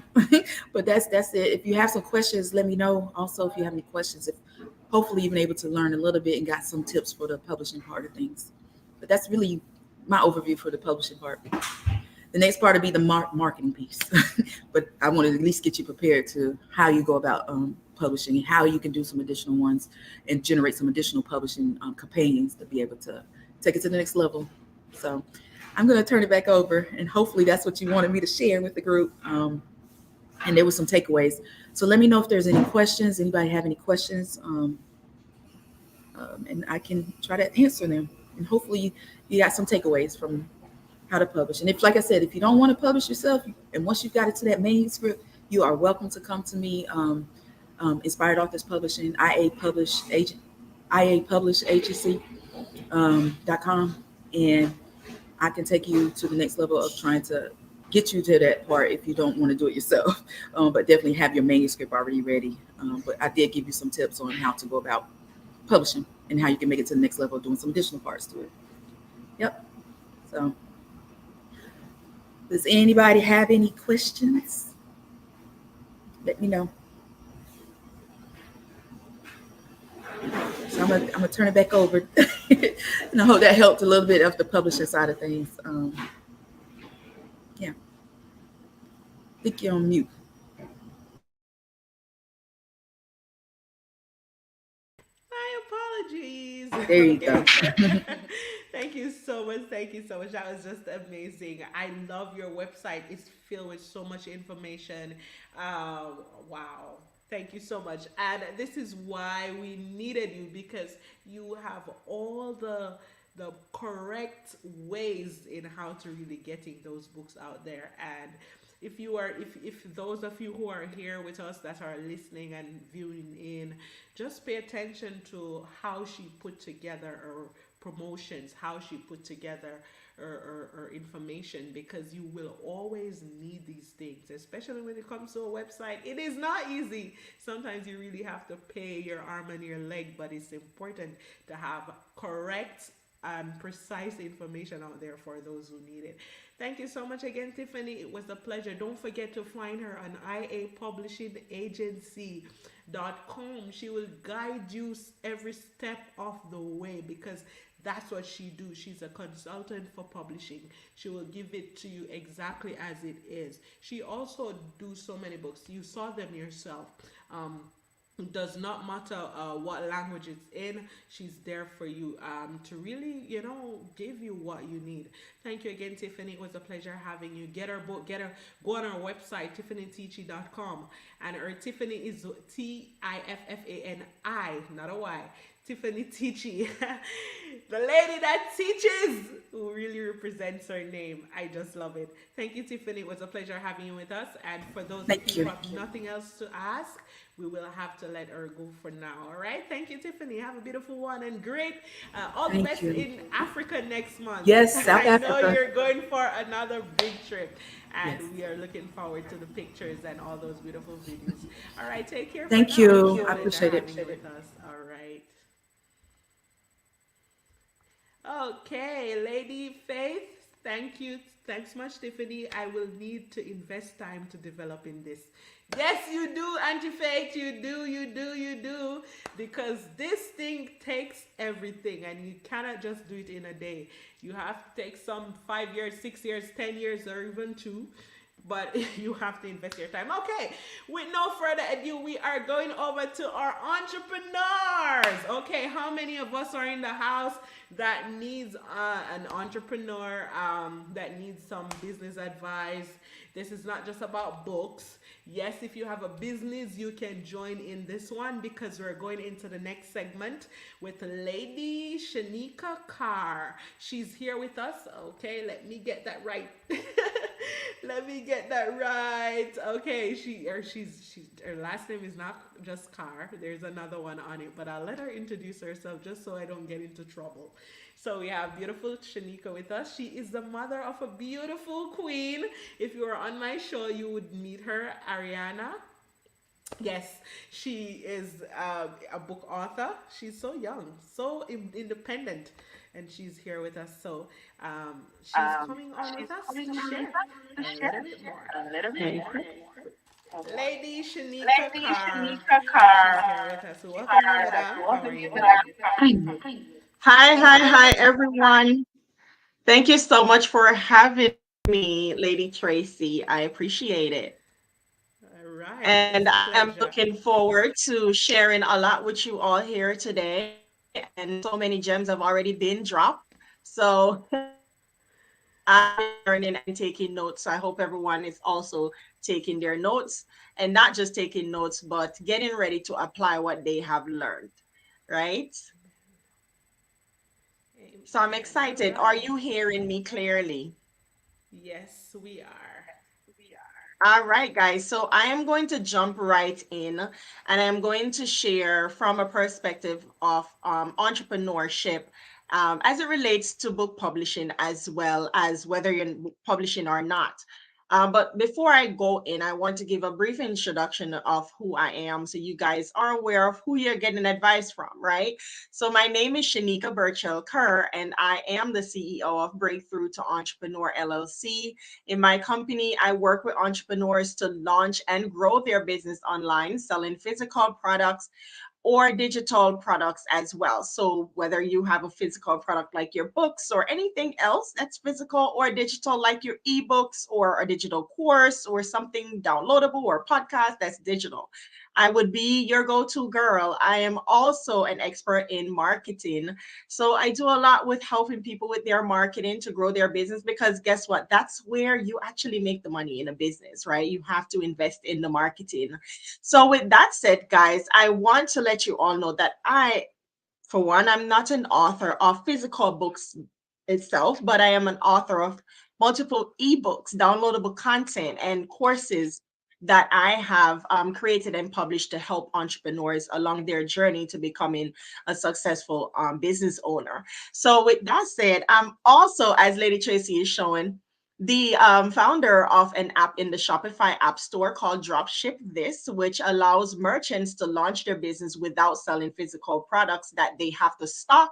But that's it. If you have some questions, let me know. Also, if you have any questions, if hopefully you've been able to learn a little bit and got some tips for the publishing part of things. But that's really my overview for the publishing part. The next part will be the marketing piece. But I want to at least get you prepared to how you go about publishing, and how you can do some additional ones and generate some additional publishing campaigns to be able to take it to the next level. So I'm going to turn it back over, and hopefully that's what you wanted me to share with the group. And there were some takeaways. So let me know if there's any questions. Anybody have any questions? And I can try to answer them. And hopefully you got some takeaways from how to publish. And if, like I said, if you don't want to publish yourself, and once you've got it to that manuscript, you are welcome to come to me. Inspired Authors Publishing, IApublishagency.com, and I can take you to the next level of trying to get you to that part if you don't want to do it yourself. But definitely have your manuscript already ready. But I did give you some tips on how to go about publishing and how you can make it to the next level, doing some additional parts to it. Yep. So does anybody have any questions? Let me know. So I'm gonna turn it back over. And I hope that helped a little bit of the publishing side of things. Yeah. I think you're on mute. My apologies. There you go. Thank you so much. Thank you so much. That was just amazing. I love your website. It's filled with so much information. Wow. Thank you so much. And this is why we needed you, because you have all the correct ways in how to really getting those books out there. And if those of you who are here with us that are listening and viewing in, just pay attention to how she put together her promotions, how she put together her information, because you will always need these things, especially when it comes to a website. It is not easy. Sometimes you really have to pay your arm and your leg, but it's important to have correct and precise information out there for those who need it. Thank you so much again, Tiffani. It was a pleasure. Don't forget to find her on iapublishingagency.com. She will guide you every step of the way, because that's what she do. She's a consultant for publishing. She will give it to you exactly as it is. She also do so many books. You saw them yourself. It does not matter what language it's in. She's there for you to really, give you what you need. Thank you again, Tiffani. It was a pleasure having you. Get her book. Go on our website, TiffaniTeachy.com. And her Tiffani is Tiffani, not a Y. Tiffani Teachy, the lady that teaches, who really represents her name. I just love it. Thank you, Tiffany. It was a pleasure having you with us. And for those of Thank you who you. have nothing else to ask, we will have to let her go for now. All right. Thank you, Tiffany. Have a beautiful one and great. All the Thank best you. in Africa next month. Yes, South I know Africa. you're going for another big trip, Yes. and we are looking forward to the pictures and all those beautiful videos. All right. Take care for Thank now. It was you. a I pleasure appreciate it. having you with us. All right. Okay, Lady Faith, thank you. Thanks much, Tiffany. I will need to invest time to develop in this. Yes, you do, Auntie Faith. You do. Because this thing takes everything, and you cannot just do it in a day. You have to take some 5 years, 6 years, 10 years, or even two, but you have to invest your time. Okay, with no further ado, we are going over to our entrepreneurs. Okay, how many of us are in the house that needs an entrepreneur, that needs some business advice? This is not just about books. Yes, if you have a business, you can join in this one because we're going into the next segment with Lady Shaneika Kerr. She's here with us. Okay, let me get that right. Let me get that right. Okay, she's her last name is not just Carr. There's another one on it, but I'll let her introduce herself just so I don't get into trouble. So we have beautiful Shaneika with us. She is the mother of a beautiful queen. If you were on my show, you would meet her, Ariana. Yes, she is a book author. She's so young, so independent, and she's here with us. So she's coming on with us to share a little bit more. Lady Shaneika Kerr, she's here with us. Welcome you, madam. How are you doing? Hi, everyone. Thank you so much for having me, Lady Tracy. I appreciate it. All right, And it's a I am pleasure. looking forward to sharing a lot with you all here today. And so many gems have already been dropped. So I'm learning and taking notes. So I hope everyone is also taking their notes and not just taking notes, but getting ready to apply what they have learned, right? So I'm Amen. All excited. Are right. you hearing me clearly? Yes, we are. All right, guys. So I am going to jump right in and I'm going to share from a perspective of entrepreneurship as it relates to book publishing as well as whether you're publishing or not. But before I go in, I want to give a brief introduction of who I am so you guys are aware of who you're getting advice from, right? So my name is Shaneika Kerr, and I am the CEO of Breakthrough to Entrepreneur LLC. In my company, I work with entrepreneurs to launch and grow their business online, selling physical products or digital products as well. So, whether you have a physical product like your books or anything else that's physical or digital, like your ebooks or a digital course or something downloadable or a podcast that's digital, I would be your go to girl. I am also an expert in marketing. So, I do a lot with helping people with their marketing to grow their business because guess what? That's where you actually make the money in a business, right? You have to invest in the marketing. So, with that said, guys, I want to let you all know that for one, I'm not an author of physical books itself, but I am an author of multiple ebooks, downloadable content, and courses that I have created and published to help entrepreneurs along their journey to becoming a successful business owner. So, with that said, I'm also, as Lady Tracy is showing, the founder of an app in the Shopify App Store called Dropship This, which allows merchants to launch their business without selling physical products that they have to stock,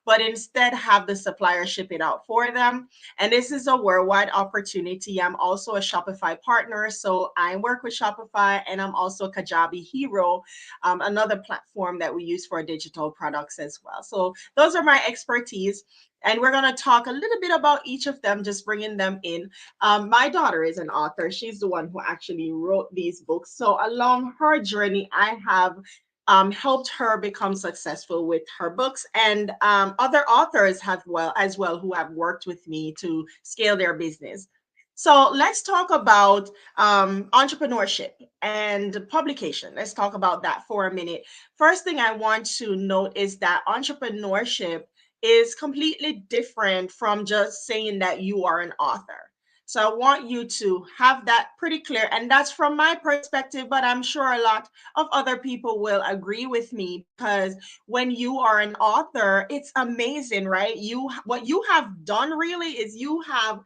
but instead have the supplier ship it out for them. And this is a worldwide opportunity. I'm also a Shopify partner, so I work with Shopify, and I'm also a Kajabi Hero, another platform that we use for digital products as well. So those are my expertise. And we're going to talk a little bit about each of them, just bringing them in. My daughter is an author. She's the one who actually wrote these books. So along her journey, I have helped her become successful with her books, and other authors have well as well who have worked with me to scale their business. So let's talk about entrepreneurship and publication. Let's talk about that for a minute. First thing I want to note is that entrepreneurship is completely different from just saying that you are an author. So I want you to have that pretty clear. And that's from my perspective, but I'm sure a lot of other people will agree with me, because when you are an author, it's amazing, right? What you have done really is you have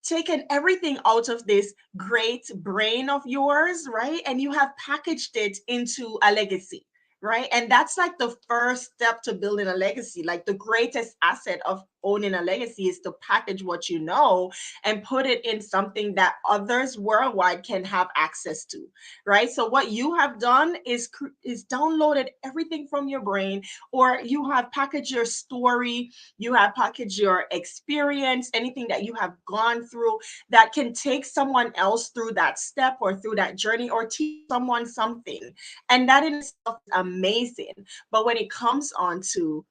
taken everything out of this great brain of yours, right? And you have packaged it into a legacy, right? And that's like the first step to building a legacy. Like the greatest asset of owning a legacy is to package what you know and put it in something that others worldwide can have access to, right? So what you have done is downloaded everything from your brain, or you have packaged your story, you have packaged your experience, anything that you have gone through that can take someone else through that step or through that journey or teach someone something. And that in itself is amazing. But when it comes on to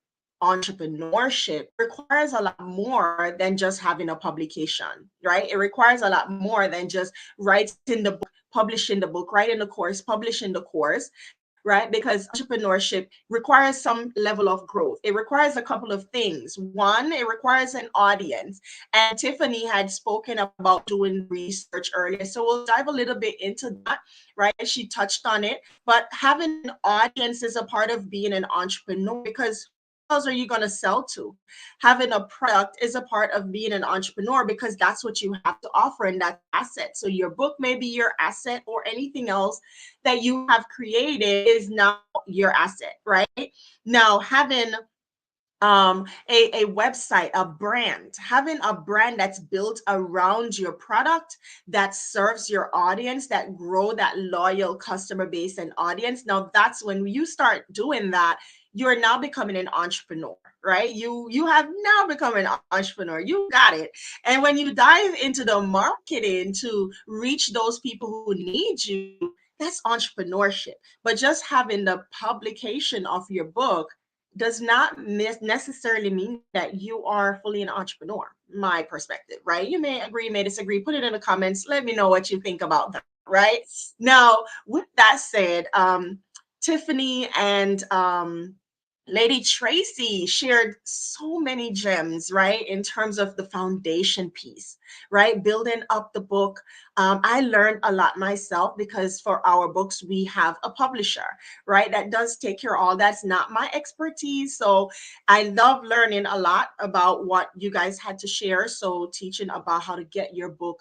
entrepreneurship, requires a lot more than just having a publication, right? It requires a lot more than just writing the book, publishing the book, writing the course, publishing the course, right? Because entrepreneurship requires some level of growth. It requires a couple of things. One, it requires an audience. And Tiffani had spoken about doing research earlier. So we'll dive a little bit into that, right? She touched on it. But having an audience is a part of being an entrepreneur, because who else are you going to sell to? Having a product is a part of being an entrepreneur, because that's what you have to offer, and that's asset. So your book may be your asset, or anything else that you have created is now your asset, right? Now, having a website, a brand, having a brand that's built around your product, that serves your audience, that grow that loyal customer base and audience. Now that's when you start doing that, you're now becoming an entrepreneur, right? You have now become an entrepreneur. You got it. And when you dive into the marketing to reach those people who need you, that's entrepreneurship. But just having the publication of your book does not necessarily mean that you are fully an entrepreneur. My perspective, right? You may agree, may disagree. Put it in the comments. Let me know what you think about that, right? Now, with that said, Tiffani and Lady Tracy shared so many gems, right? In terms of the foundation piece, right? Building up the book. I learned a lot myself, because for our books, we have a publisher, right? That does take care of all. That's not my expertise. So I love learning a lot about what you guys had to share. So teaching about how to get your book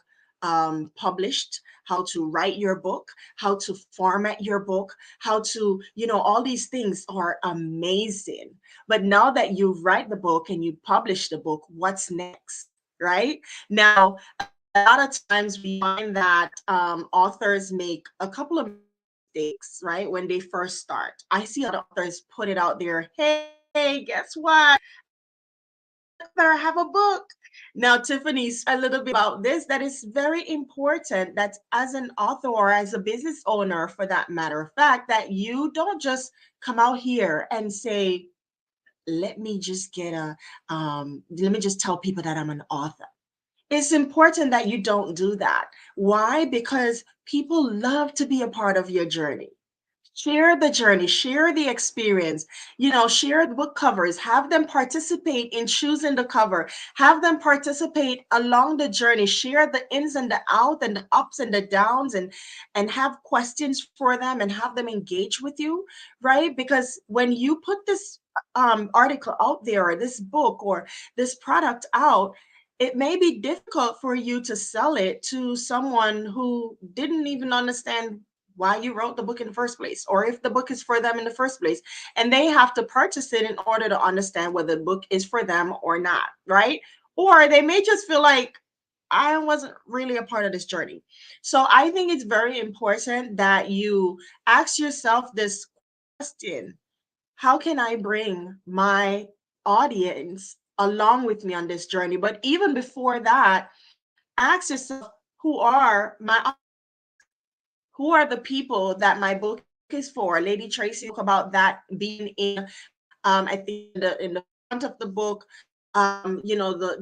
published, how to write your book, how to format your book, how to, all these things are amazing. But now that you write the book and you publish the book, what's next, right? Now, a lot of times we find that authors make a couple of mistakes, right? When they first start. I see other authors put it out there, hey, guess what? I have a book. Now, Tiffany's a little bit about this, that is very important, that as an author or as a business owner, for that matter of fact, that you don't just come out here and say, let me just let me just tell people that I'm an author. It's important that you don't do that. Why? Because people love to be a part of your journey. Share the journey, share the experience, share the book covers, have them participate in choosing the cover, have them participate along the journey, share the ins and the outs and the ups and the downs, and have questions for them and have them engage with you, right? Because when you put this article out there, or this book or this product out, it may be difficult for you to sell it to someone who didn't even understand why you wrote the book in the first place, or if the book is for them in the first place. And they have to purchase it in order to understand whether the book is for them or not, right? Or they may just feel like, I wasn't really a part of this journey. So I think it's very important that you ask yourself this question: how can I bring my audience along with me on this journey? But even before that, ask yourself, who are the people that my book is for? Lady Tracy spoke about that being in, I think, in the front of the book.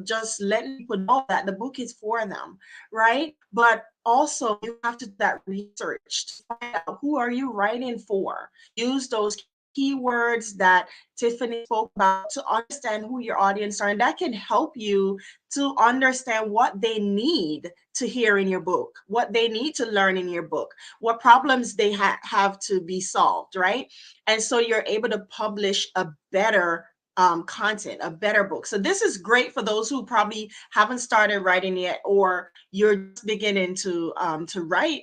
just letting people know that the book is for them, right? But also you have to do that research to find out who are you writing for. Use those keywords that Tiffani spoke about to understand who your audience are, and that can help you to understand what they need to hear in your book, what they need to learn in your book, what problems they have to be solved, right? And so you're able to publish a better content, a better book. So this is great for those who probably haven't started writing yet, or you're just beginning to write.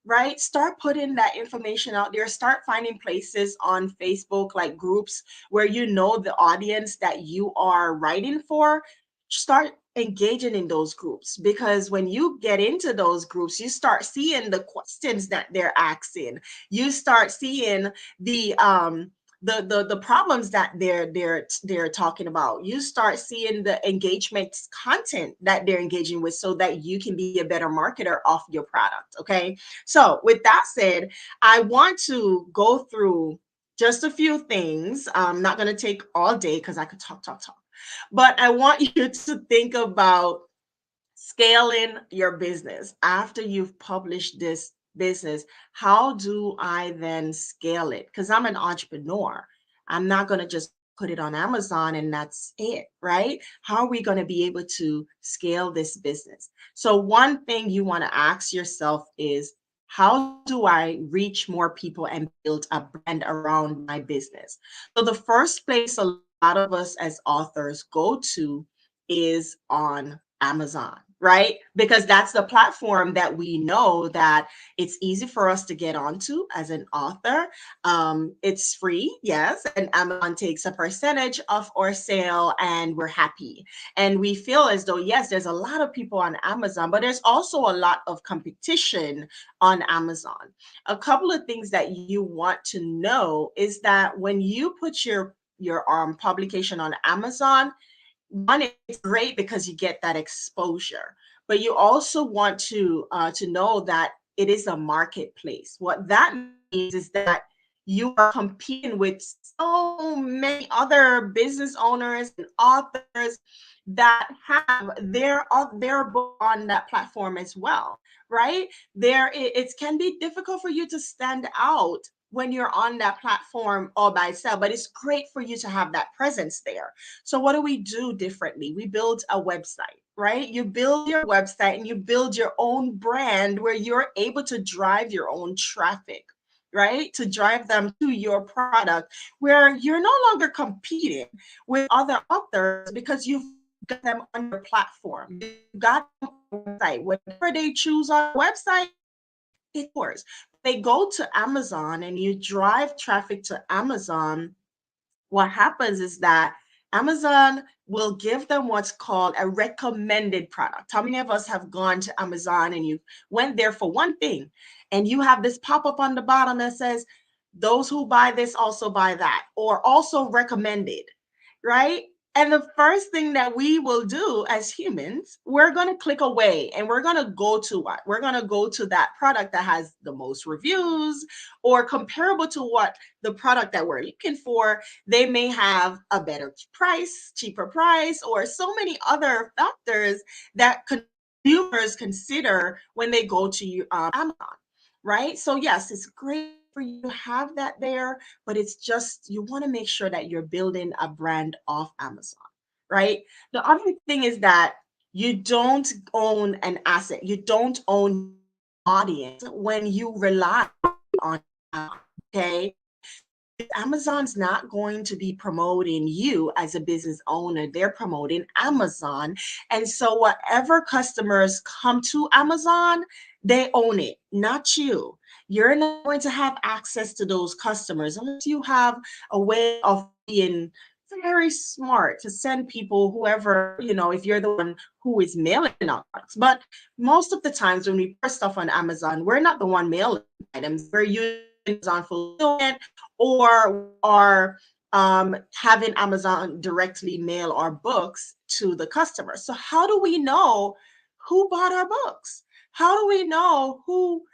Right? Start putting that information out there. Start finding places on Facebook, like groups where you know the audience that you are writing for. Start engaging in those groups, because when you get into those groups, you start seeing the questions that they're asking. You start seeing the problems that they're talking about. You start seeing the engagement content that they're engaging with, so that you can be a better marketer of your product. Okay, so with that said, I want to go through just a few things. I'm not going to take all day because I could talk, but I want you to think about scaling your business after you've published this business. How do I then scale it? Because I'm an entrepreneur. I'm not going to just put it on Amazon and that's it, right? How are we going to be able to scale this business? So one thing you want to ask yourself is, how do I reach more people and build a brand around my business? So the first place a lot of us as authors go to is on Amazon, right? Because that's the platform that we know that it's easy for us to get onto as an author. It's free, yes, and Amazon takes a percentage of our sale, and we're happy. And we feel as though, yes, there's a lot of people on Amazon, but there's also a lot of competition on Amazon. A couple of things that you want to know is that when you put your publication on Amazon, one, it's great because you get that exposure, but you also want to know that it is a marketplace. What that means is that you are competing with so many other business owners and authors that have their book on that platform as well, right? It can be difficult for you to stand out when you're on that platform all by itself, but it's great for you to have that presence there. So what do we do differently? We build a website, right? You build your website and you build your own brand where you're able to drive your own traffic, right? To drive them to your product, where you're no longer competing with other authors because you've got them on your platform. You've got them on your website. Whatever they choose on the website, it's yours. They go to Amazon and you drive traffic to Amazon. What happens is that Amazon will give them what's called a recommended product. How many of us have gone to Amazon and you went there for one thing, and you have this pop up on the bottom that says, those who buy this also buy that, or also recommended, right? And the first thing that we will do as humans, we're going to click away and we're going to go to what? We're going to go to that product that has the most reviews or comparable to what the product that we're looking for. They may have a better price, cheaper price, or so many other factors that consumers consider when they go to Amazon, right? So yes, it's great for you to have that there, but it's just, you want to make sure that you're building a brand off Amazon, right? The other thing is that you don't own an asset. You don't own audience when you rely on Amazon, okay? Amazon's not going to be promoting you as a business owner. They're promoting Amazon. And so whatever customers come to Amazon, they own it, not you. You're not going to have access to those customers unless you have a way of being very smart to send people, whoever, if you're the one who is mailing out products. But most of the times when we put stuff on Amazon, we're not the one mailing items. We're using Amazon fulfillment, or are having Amazon directly mail our books to the customer. So how do we know who bought our books? How do we know who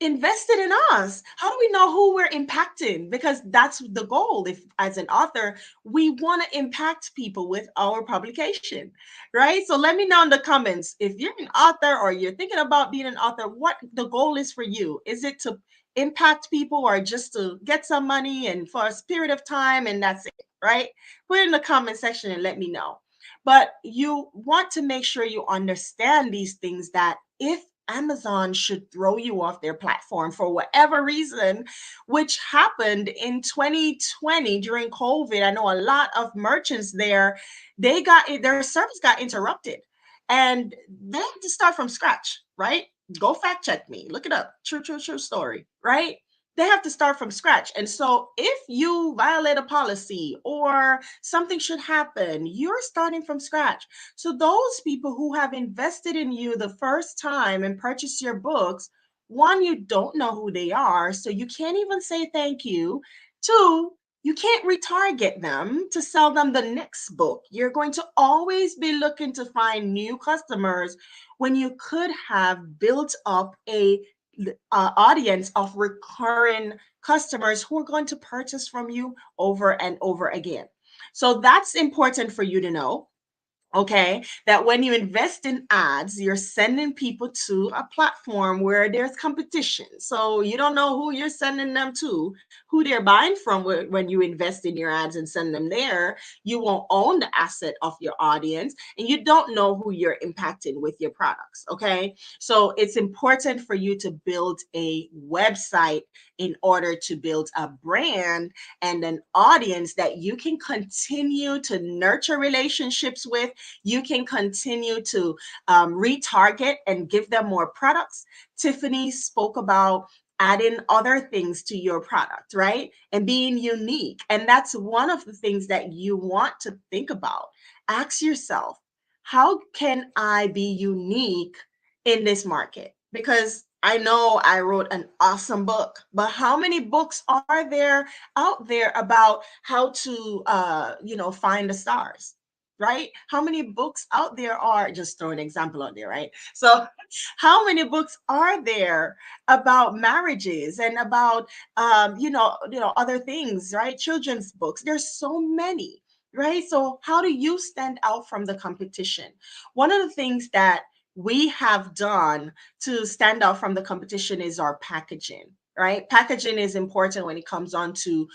invested in us. How do we know who we're impacting? Because that's the goal. If as an author, we want to impact people with our publication, right? So let me know in the comments if you're an author or you're thinking about being an author, what the goal is for you. Is it to impact people or just to get some money and for a period of time and that's it, right? Put it in the comment section and let me know. But you want to make sure you understand these things, that if Amazon should throw you off their platform for whatever reason, which happened in 2020 during COVID. I know a lot of merchants there, their service got interrupted and they had to start from scratch, right? Go fact check me, look it up. True story, right? They have to start from scratch. And so if you violate a policy or something should happen, you're starting from scratch. So those people who have invested in you the first time and purchased your books, one, you don't know who they are, so you can't even say thank you. Two, you can't retarget them to sell them the next book. You're going to always be looking to find new customers when you could have built up a audience of recurring customers who are going to purchase from you over and over again. So that's important for you to know. Okay, that when you invest in ads, you're sending people to a platform where there's competition. So you don't know who you're sending them to, who they're buying from. When you invest in your ads and send them there, you won't own the asset of your audience and you don't know who you're impacting with your products. Okay, so it's important for you to build a website in order to build a brand and an audience that you can continue to nurture relationships with. You can continue to retarget and give them more products. Tiffani spoke about adding other things to your product, right? And being unique. And that's one of the things that you want to think about. Ask yourself, how can I be unique in this market? Because I know I wrote an awesome book, but how many books are there out there about how to, find the stars? Right? How many books out there are, just throw an example out there, right? So how many books are there about marriages and about other things, right? Children's books. There's so many, right? So how do you stand out from the competition? One of the things that we have done to stand out from the competition is our packaging, right? Packaging is important when it comes on to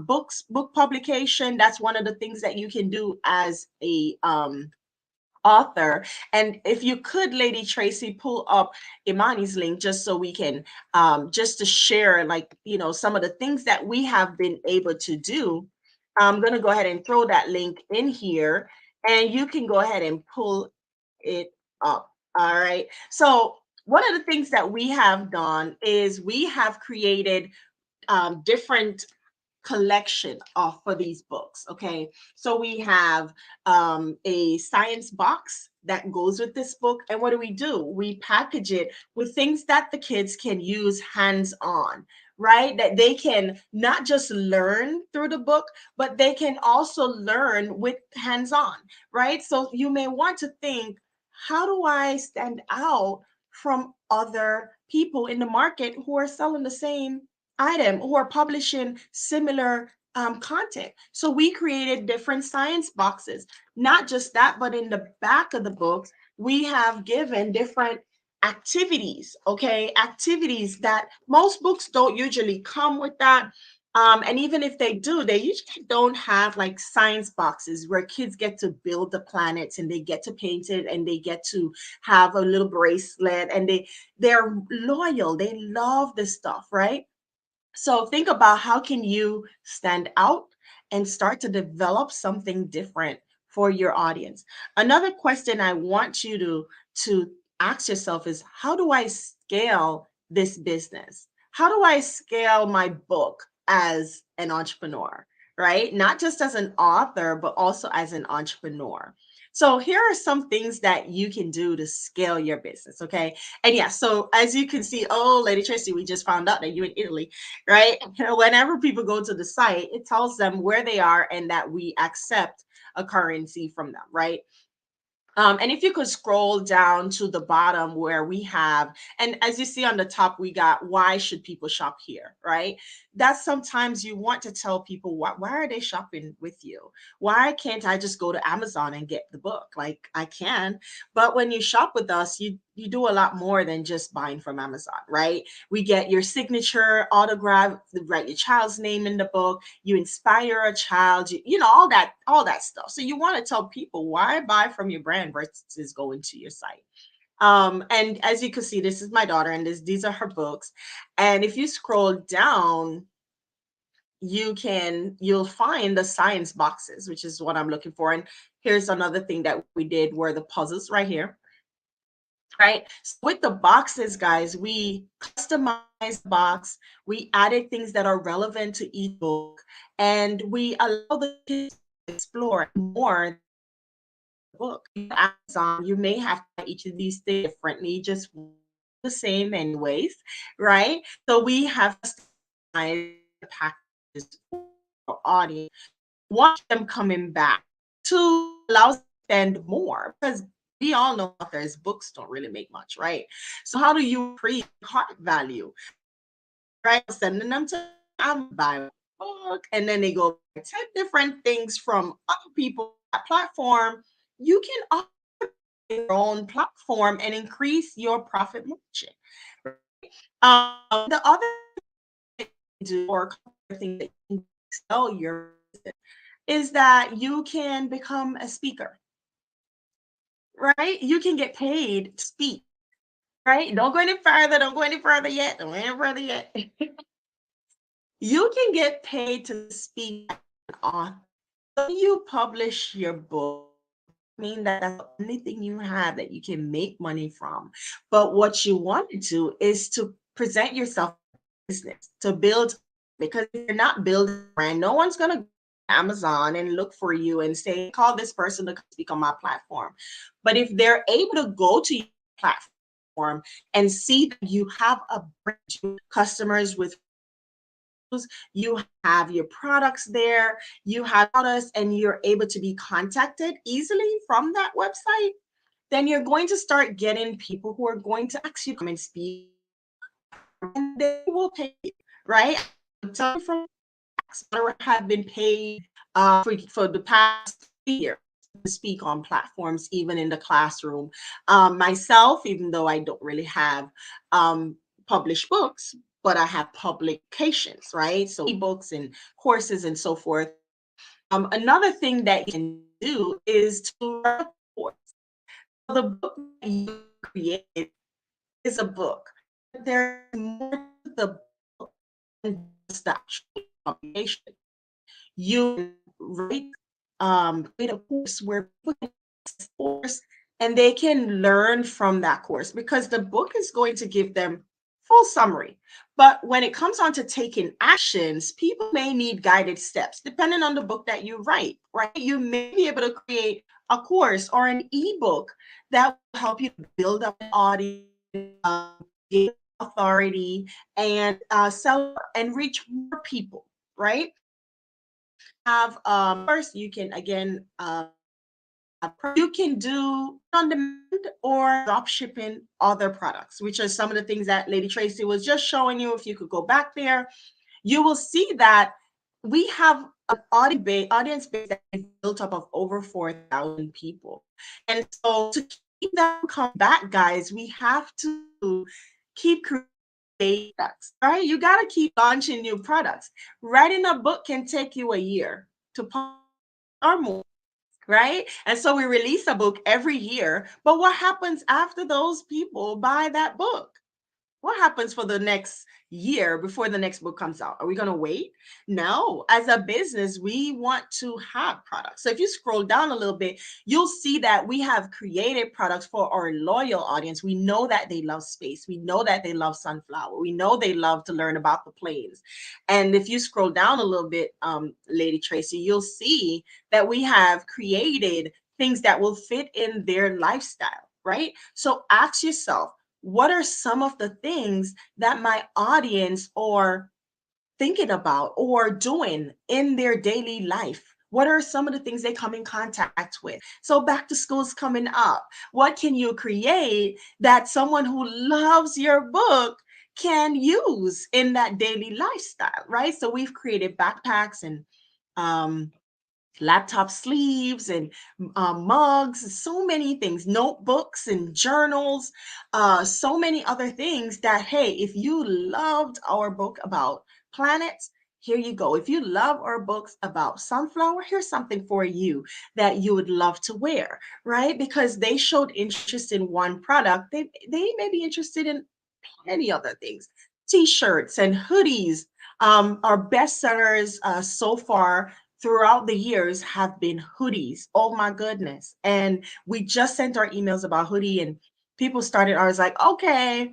book publication. That's one of the things that you can do as a author. And if you could, Lady Tracy, pull up Imani's link just so we can just to share, like, some of the things that we have been able to do. I'm going to go ahead and throw that link in here and you can go ahead and pull it up. All right. So one of the things that we have done is we have created different collection of for these books. Okay, so we have a science box that goes with this book, and what do? We package it with things that the kids can use hands on, right? That they can not just learn through the book, but they can also learn with hands on, right? So you may want to think, how do I stand out from other people in the market who are selling the same item, who are publishing similar content? So we created different science boxes. Not just that, but in the back of the books, we have given different activities, okay? Activities that most books don't usually come with that. And even if they do, they usually don't have like science boxes where kids get to build the planets and they get to paint it and they get to have a little bracelet and they're loyal. They love this stuff, right? So think about how can you stand out and start to develop something different for your audience. Another question I want you to ask yourself is, how do I scale this business? How do I scale my book as an entrepreneur, right? Not just as an author, but also as an entrepreneur. So here are some things that you can do to scale your business, okay? And yeah, so as you can see, oh, Lady Tracy, we just found out that you're in Italy, right? Whenever people go to the site, it tells them where they are and that we accept a currency from them, right? And if you could scroll down to the bottom where we have, and as you see on the top, we got why should people shop here, right? That's sometimes you want to tell people why are they shopping with you? Why can't I just go to Amazon and get the book? Like I can, but when you shop with us, you do a lot more than just buying from Amazon, right? We get your signature, autograph, write your child's name in the book, you inspire a child, you know, all that stuff. So you want to tell people why buy from your brand versus going to your site. And as you can see, this is my daughter, and these are her books. And if you scroll down, you'll find the science boxes, which is what I'm looking for. And here's another thing that we did were the puzzles right here. Right. So with the boxes, guys, we customized the box. We added things that are relevant to each book, and we allow the kids to explore more book. Amazon, you may have to buy each of these things differently, just the same anyways, right? So we have customized packages for our audience. Watch them coming back to allow us to spend more, because we all know authors books don't really make much, right? So how do you create cart value, right? Sending them to buy a book, and then they go buy 10 different things from other people on that platform. You can offer your own platform and increase your profit margin. The other thing to do, or thing that you can sell your business, is that you can become a speaker, right? You can get paid to speak, right? Don't go any further. Don't go any further yet. Don't go any further yet. You can get paid to speak on. When you publish your book, I mean that's the only thing you have that you can make money from. But what you want to do is to present yourself business, to build, because if you're not building a brand, no one's gonna go to Amazon and look for you and say, call this person to speak on my platform. But if they're able to go to your platform and see that you have a brand, customers with, you have your products there, you have products, and you're able to be contacted easily from that website, then you're going to start getting people who are going to ask you to come and speak, and they will pay you, right? I'm telling you from have been paid for the past 3 years to speak on platforms, even in the classroom. Myself, even though I don't really have published books, but I have publications, right? So ebooks and courses and so forth. Another thing that you can do is to write a course. The book that you created is a book. There's more to the book than just the actual publication. You write create a course where people can access the course and they can learn from that course, because the book is going to give them full summary. But when it comes on to taking actions, people may need guided steps depending on the book that you write, right? You may be able to create a course or an ebook that will help you build up an audience, gain authority, and sell and reach more people, right? Have first you can again you can do on demand or drop shipping other products, which are some of the things that Lady Tracy was just showing you. If you could go back there, you will see that we have an audience base that is built up of over 4,000 people. And so to keep them come back, guys, we have to keep creating products, right? You got to keep launching new products. Writing a book can take you a year to publish or more, right? And so we release a book every year. But what happens after those people buy that book? What happens for the next year before the next book comes out? Are we going to wait? No. As a business, we want to have products. So if you scroll down a little bit, you'll see that we have created products for our loyal audience. We know that they love space. We know that they love sunflower. We know they love to learn about the planes. And if you scroll down a little bit, Lady Tracy, you'll see that we have created things that will fit in their lifestyle, right? So ask yourself, what are some of the things that my audience are thinking about or doing in their daily life? What are some of the things they come in contact with? So back to school's coming up. What can you create that someone who loves your book can use in that daily lifestyle, right? So we've created backpacks and um, laptop sleeves and mugs, so many things, notebooks and journals, so many other things that, hey, if you loved our book about planets, here you go. If you love our books about sunflower, here's something for you that you would love to wear, right? Because they showed interest in one product, they may be interested in many other things. T-shirts and hoodies. Our bestsellers so far throughout the years have been hoodies. Oh my goodness. And we just sent our emails about hoodie and people started, I was like, okay,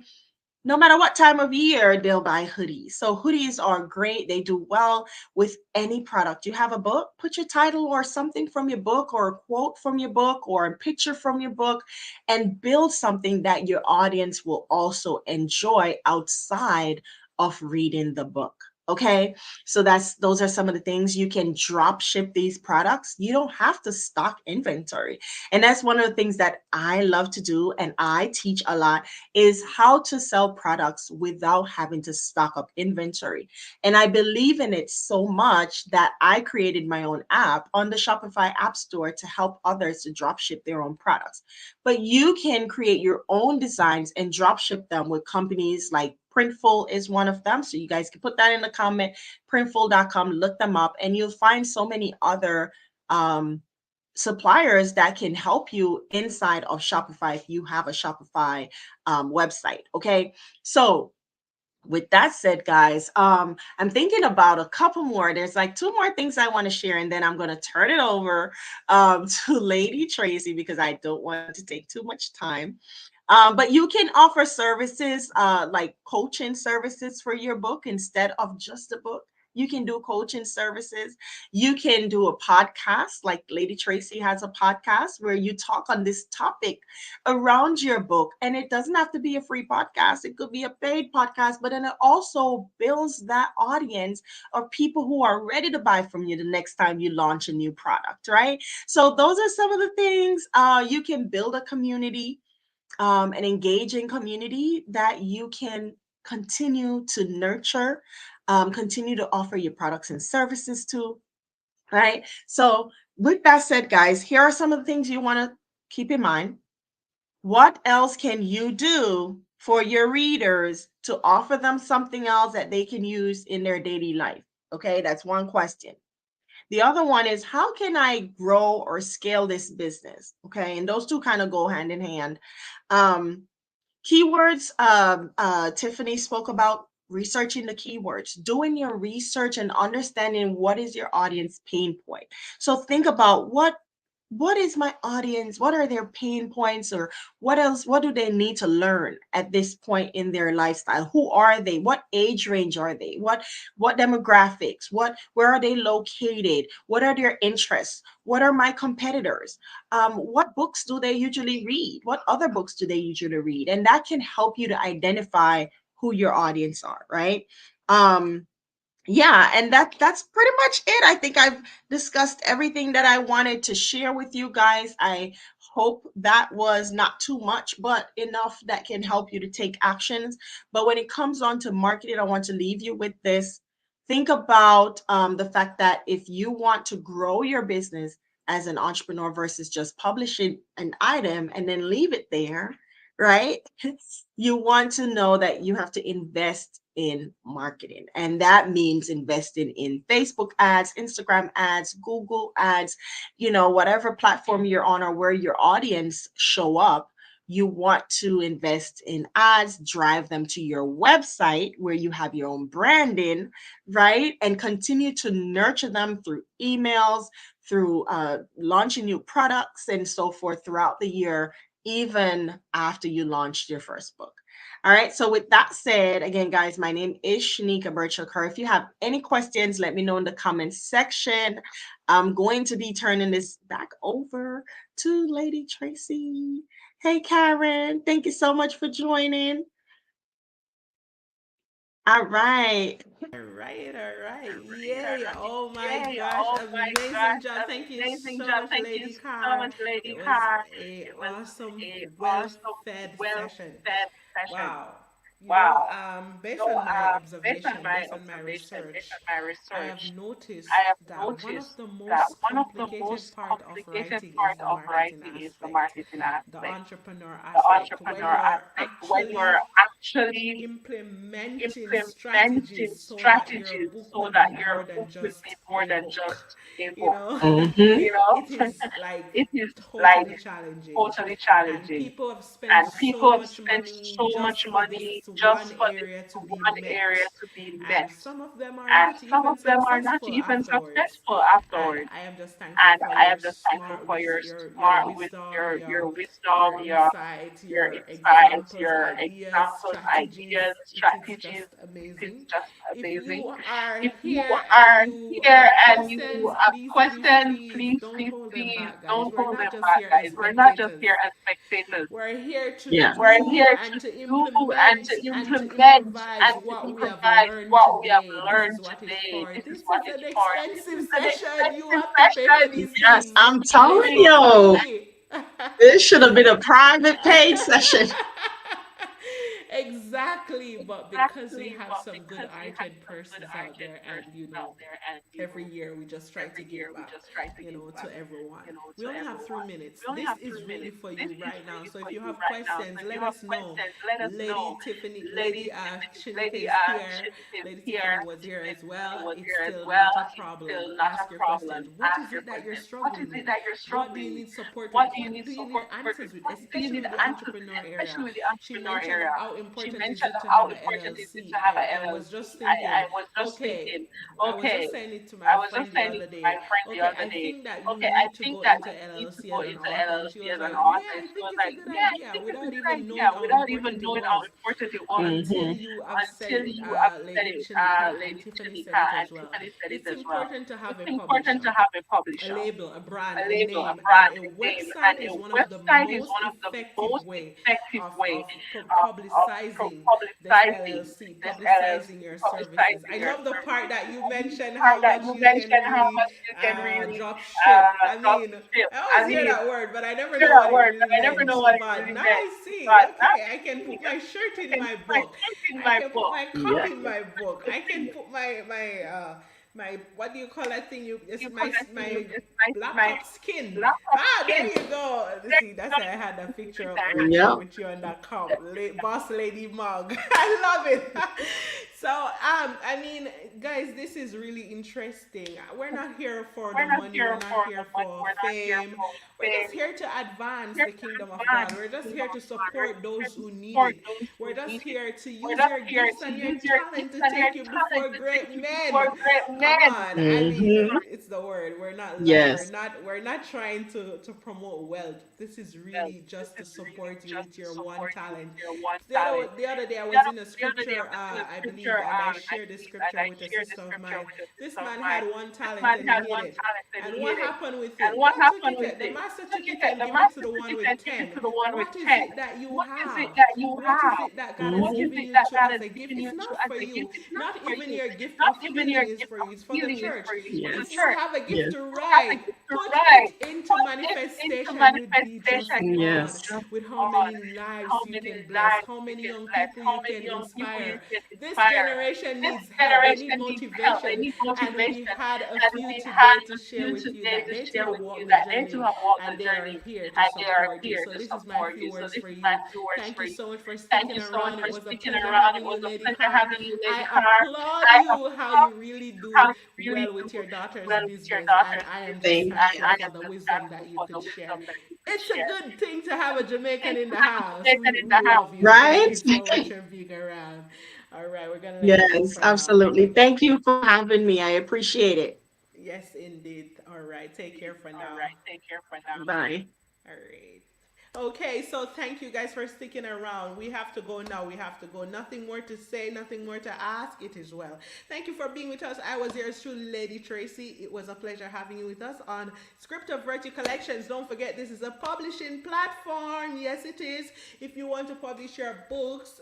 no matter what time of year, they'll buy hoodies. So hoodies are great. They do well with any product. You have a book, put your title or something from your book or a quote from your book or a picture from your book and build something that your audience will also enjoy outside of reading the book. Okay, so those are some of the things. You can drop ship these products. You don't have to stock inventory. And that's one of the things that I love to do and I teach a lot is how to sell products without having to stock up inventory. And I believe in it so much that I created my own app on the Shopify App Store to help others to drop ship their own products. But you can create your own designs and drop ship them with companies like Printful is one of them. So you guys can put that in the comment, printful.com, look them up, and you'll find so many other suppliers that can help you inside of Shopify if you have a Shopify website. Okay. So with that said, guys, I'm thinking about a couple more. There's like two more things I want to share, and then I'm going to turn it over to Lady Tracy because I don't want to take too much time. But you can offer services like coaching services for your book instead of just a book. You can do coaching services. You can do a podcast, like Lady Tracy has a podcast where you talk on this topic around your book. And it doesn't have to be a free podcast, it could be a paid podcast, but then it also builds that audience of people who are ready to buy from you the next time you launch a new product, right? So, those are some of the things. You can build a community, an engaging community that you can continue to nurture, continue to offer your products and services to, right? So, with that said, guys, here are some of the things you want to keep in mind. What else can you do for your readers to offer them something else that they can use in their daily life? Okay, that's one question. The other one is how can I grow or scale this business? Okay, and those two kind of go hand in hand. Um, Keywords, Tiffani spoke about researching the keywords, doing your research and understanding what is your audience pain point. So think about what is my audience, what are their pain points, or what else, what do they need to learn at this point in their lifestyle? Who are they? What age range are they? What demographics? Where are they located? What are their interests? What are my competitors? What books do they usually read? What other books do they usually read? And that can help you to identify who your audience are, right? Um, yeah, and that's pretty much it. I think I've discussed everything that I wanted to share with you guys. I hope that was not too much, but enough that can help you to take actions. But when it comes on to marketing, I want to leave you with this. Think about the fact that if you want to grow your business as an entrepreneur versus just publishing an item and then leave it there, right? You want to know that you have to invest in marketing. And that means investing in Facebook ads, Instagram ads, Google ads, whatever platform you're on or where your audience show up. You want to invest in ads, drive them to your website where you have your own branding, right? And continue to nurture them through emails, through launching new products and so forth throughout the year, even after you launched your first book. All right. So with that said, again, guys, my name is Shaneika Kerr. If you have any questions, let me know in the comments section. I'm going to be turning this back over to Lady Tracy. Hey, Karen, thank you so much for joining. All right. All right, all right. Yay. Oh my gosh. Amazing job. Thank you so much, Lady Carr. It was a awesome, well-fed session. Wow. Based on my observation, based on my research, I have noticed that one of the most complicated part of writing is the marketing aspect, the entrepreneur aspect, when you're actually implementing strategies so that your book will be more than just a book. You know, Mm-hmm. it is like totally challenging. And people have spent so much money just for this one area to be met. And some of them are not even successful afterwards. And I am just thankful for your your wisdom, your insight, your examples, ideas, strategies. It is just amazing. If you are here and you have questions, please, please, please don't hold them back, guys. We're not just here as spectators. We're here to Yeah. do and to implement and to improvise what we have learned today. This is what it's for. This is an expensive session. You have to pay for these Yes, things, I'm and it's telling not you, free. this should have been a private paid session. Exactly, but because we have some good hearted persons out there, and every year we just try to give back, to everyone. We only have 3 minutes. This is really for you right now. So if you have questions, let us know. Lady Tiffany, Lady Shanika is here. Lady Tiffany was here as well. It's still not a problem. Ask your questions. What is it that you're struggling with? What do you need support with? What do you need answers with? Especially with the entrepreneur area. She mentioned how important is it to have a LLC. I was just thinking, okay, I was just saying it to my friend the other day. Okay, I think that you need to go into LLC as an author. And she was like, yeah, I think it's a good idea, without even knowing how important it was. Until Mm-hmm. you have said it, Lady Shanika and Tiffany said it as well. It's important to have a publisher, a label, a brand, a name, and a website is one of the most effective way of publicizing this LLC, publicizing your services. I love the part that you mentioned how much you can really drop ship. I mean, I always hear that word, but I never know what it really meant. But now I see. Okay, I can put my shirt in my book. I can put my cup Yeah. in my book. I can put my what do you call that thing? It's my laptop skin. Ah, there you go. See, that's why I had that picture up earlier Yep. with you on that cup, boss lady mug. I love it. So, I mean, guys, this is really interesting. We're not here for the money. We're not here for fame. We're just here to advance the kingdom of God. We're just here to support those who need it. We're just here to use your gifts and your talent to take you before great men. Come on. I mean, Mm-hmm. it's the word. We're not lying. Yes. We're not trying to promote wealth. This is really just to support you with your one talent. The other day I was in a scripture, I believe, and I shared this scripture with a sister of mine. This man had one talent and he hid it. And what happened with it? God took it. The master took it and give it to the one with 10. What is it that you have? What is it that God has Mm-hmm. given you to as a gift? It's not for you. Not even your gift of healing is for you. It's for the church. If Yes. you have a gift Yes. to write, put it into manifestation. You'd be just awed Yes. with how many lives you can bless, how many young people you can inspire. This generation needs help, they need motivation. And we had a few today to share with you that they too have walked the journey and they are here to support you. So, this is my few words for you. Thank you so much for sticking around. It was a pleasure having you, Lady Carr. I applaud you how you really do well with your daughter's business, and I am just Thank thankful you. for the wisdom that you could share. It's a good thing to have a Jamaican in the house. We love you. Thank Right? you so much for being around. All right, we're gonna let you go Yes, for now. absolutely. Thank you for having me. I appreciate it. Yes, indeed. All right, take care for now. Bye. All right. Okay, so thank you guys for sticking around. We have to go now. We have to go. Nothing more to say, nothing more to ask. It is well. Thank you for being with us. I was yours truly, Lady Tracy. It was a pleasure having you with us on Script of Virtue Collections. Don't forget, this is a publishing platform. Yes, it is. If you want to publish your books,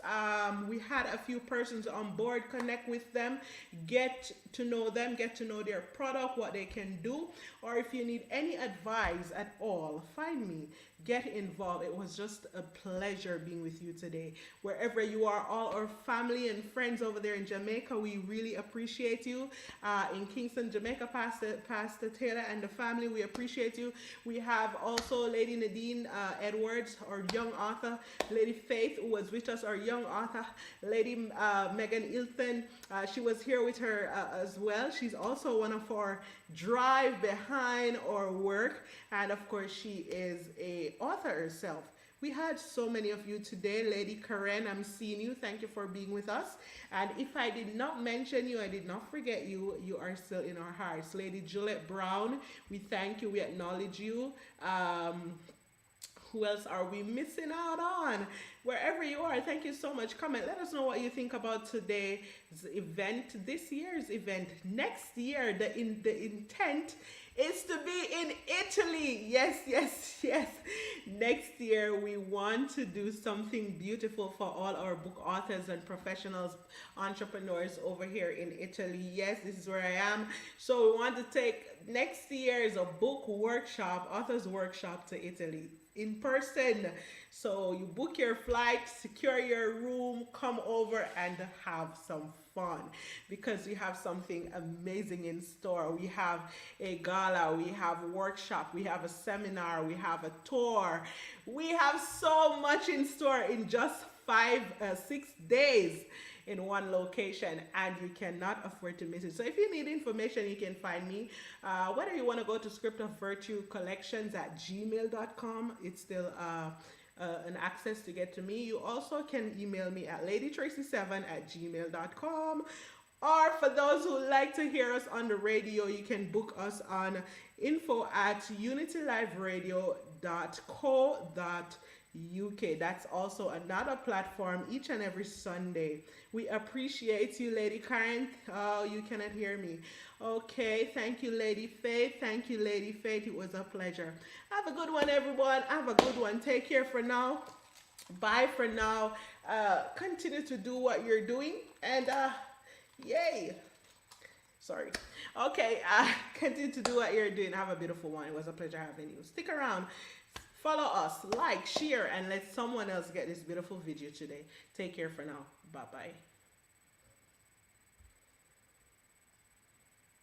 we had a few persons on board. Connect with them, get to know them, get to know their product, what they can do, or if you need any advice at all, find me. Get involved. It was just a pleasure being with you today. Wherever you are, all our family and friends over there in Jamaica, we really appreciate you. In Kingston, Jamaica, Pastor Taylor and the family, we appreciate you. We have also Lady Nadine Edwards, our young author. Lady Faith, who was with us, our young author. Lady Megan Ilton, she was here with her as well. She's also one of our drive behind our work, and of course she is a author herself. We had so many of you today. Lady Karen, I'm seeing you. Thank you for being with us. And if I did not mention you, I did not forget you. You are still in our hearts. Lady Juliet Brown, we thank you. We acknowledge you. Who else are we missing out on? Wherever you are, thank you so much. Comment. Let us know what you think about today's event, this year's event. Next year, the intent is to be in Italy. Yes, yes, yes. Next year, we want to do something beautiful for all our book authors and professionals, entrepreneurs over here in Italy. Yes, this is where I am. So we want to take next year's a book workshop, authors workshop to Italy in person. So you book your flight, secure your room, come over and have some fun, because we have something amazing in store. We have a gala, we have a workshop, we have a seminar, we have a tour. We have so much in store in just 6 days in one location, and you cannot afford to miss it. So if you need information, you can find me. Whether you want to go to Script of Virtue Collections at gmail.com, it's still an access to get to me. You also can email me at ladytracy7@gmail.com. Or for those who like to hear us on the radio, you can book us on info@unityliveradio.co.uk. That's also another platform each and every Sunday. We appreciate you, Lady Karen. Oh, you cannot hear me. Okay, thank you, Lady Faith. Thank you, Lady Faith. It was a pleasure. Have a good one, everyone. Have a good one. Take care for now. Bye for now. Continue to do what you're doing. And yay. Sorry. Okay, continue to do what you're doing. Have a beautiful one. It was a pleasure having you. Stick around. Follow us, like, share, and let someone else get this beautiful video today. Take care for now. Bye-bye.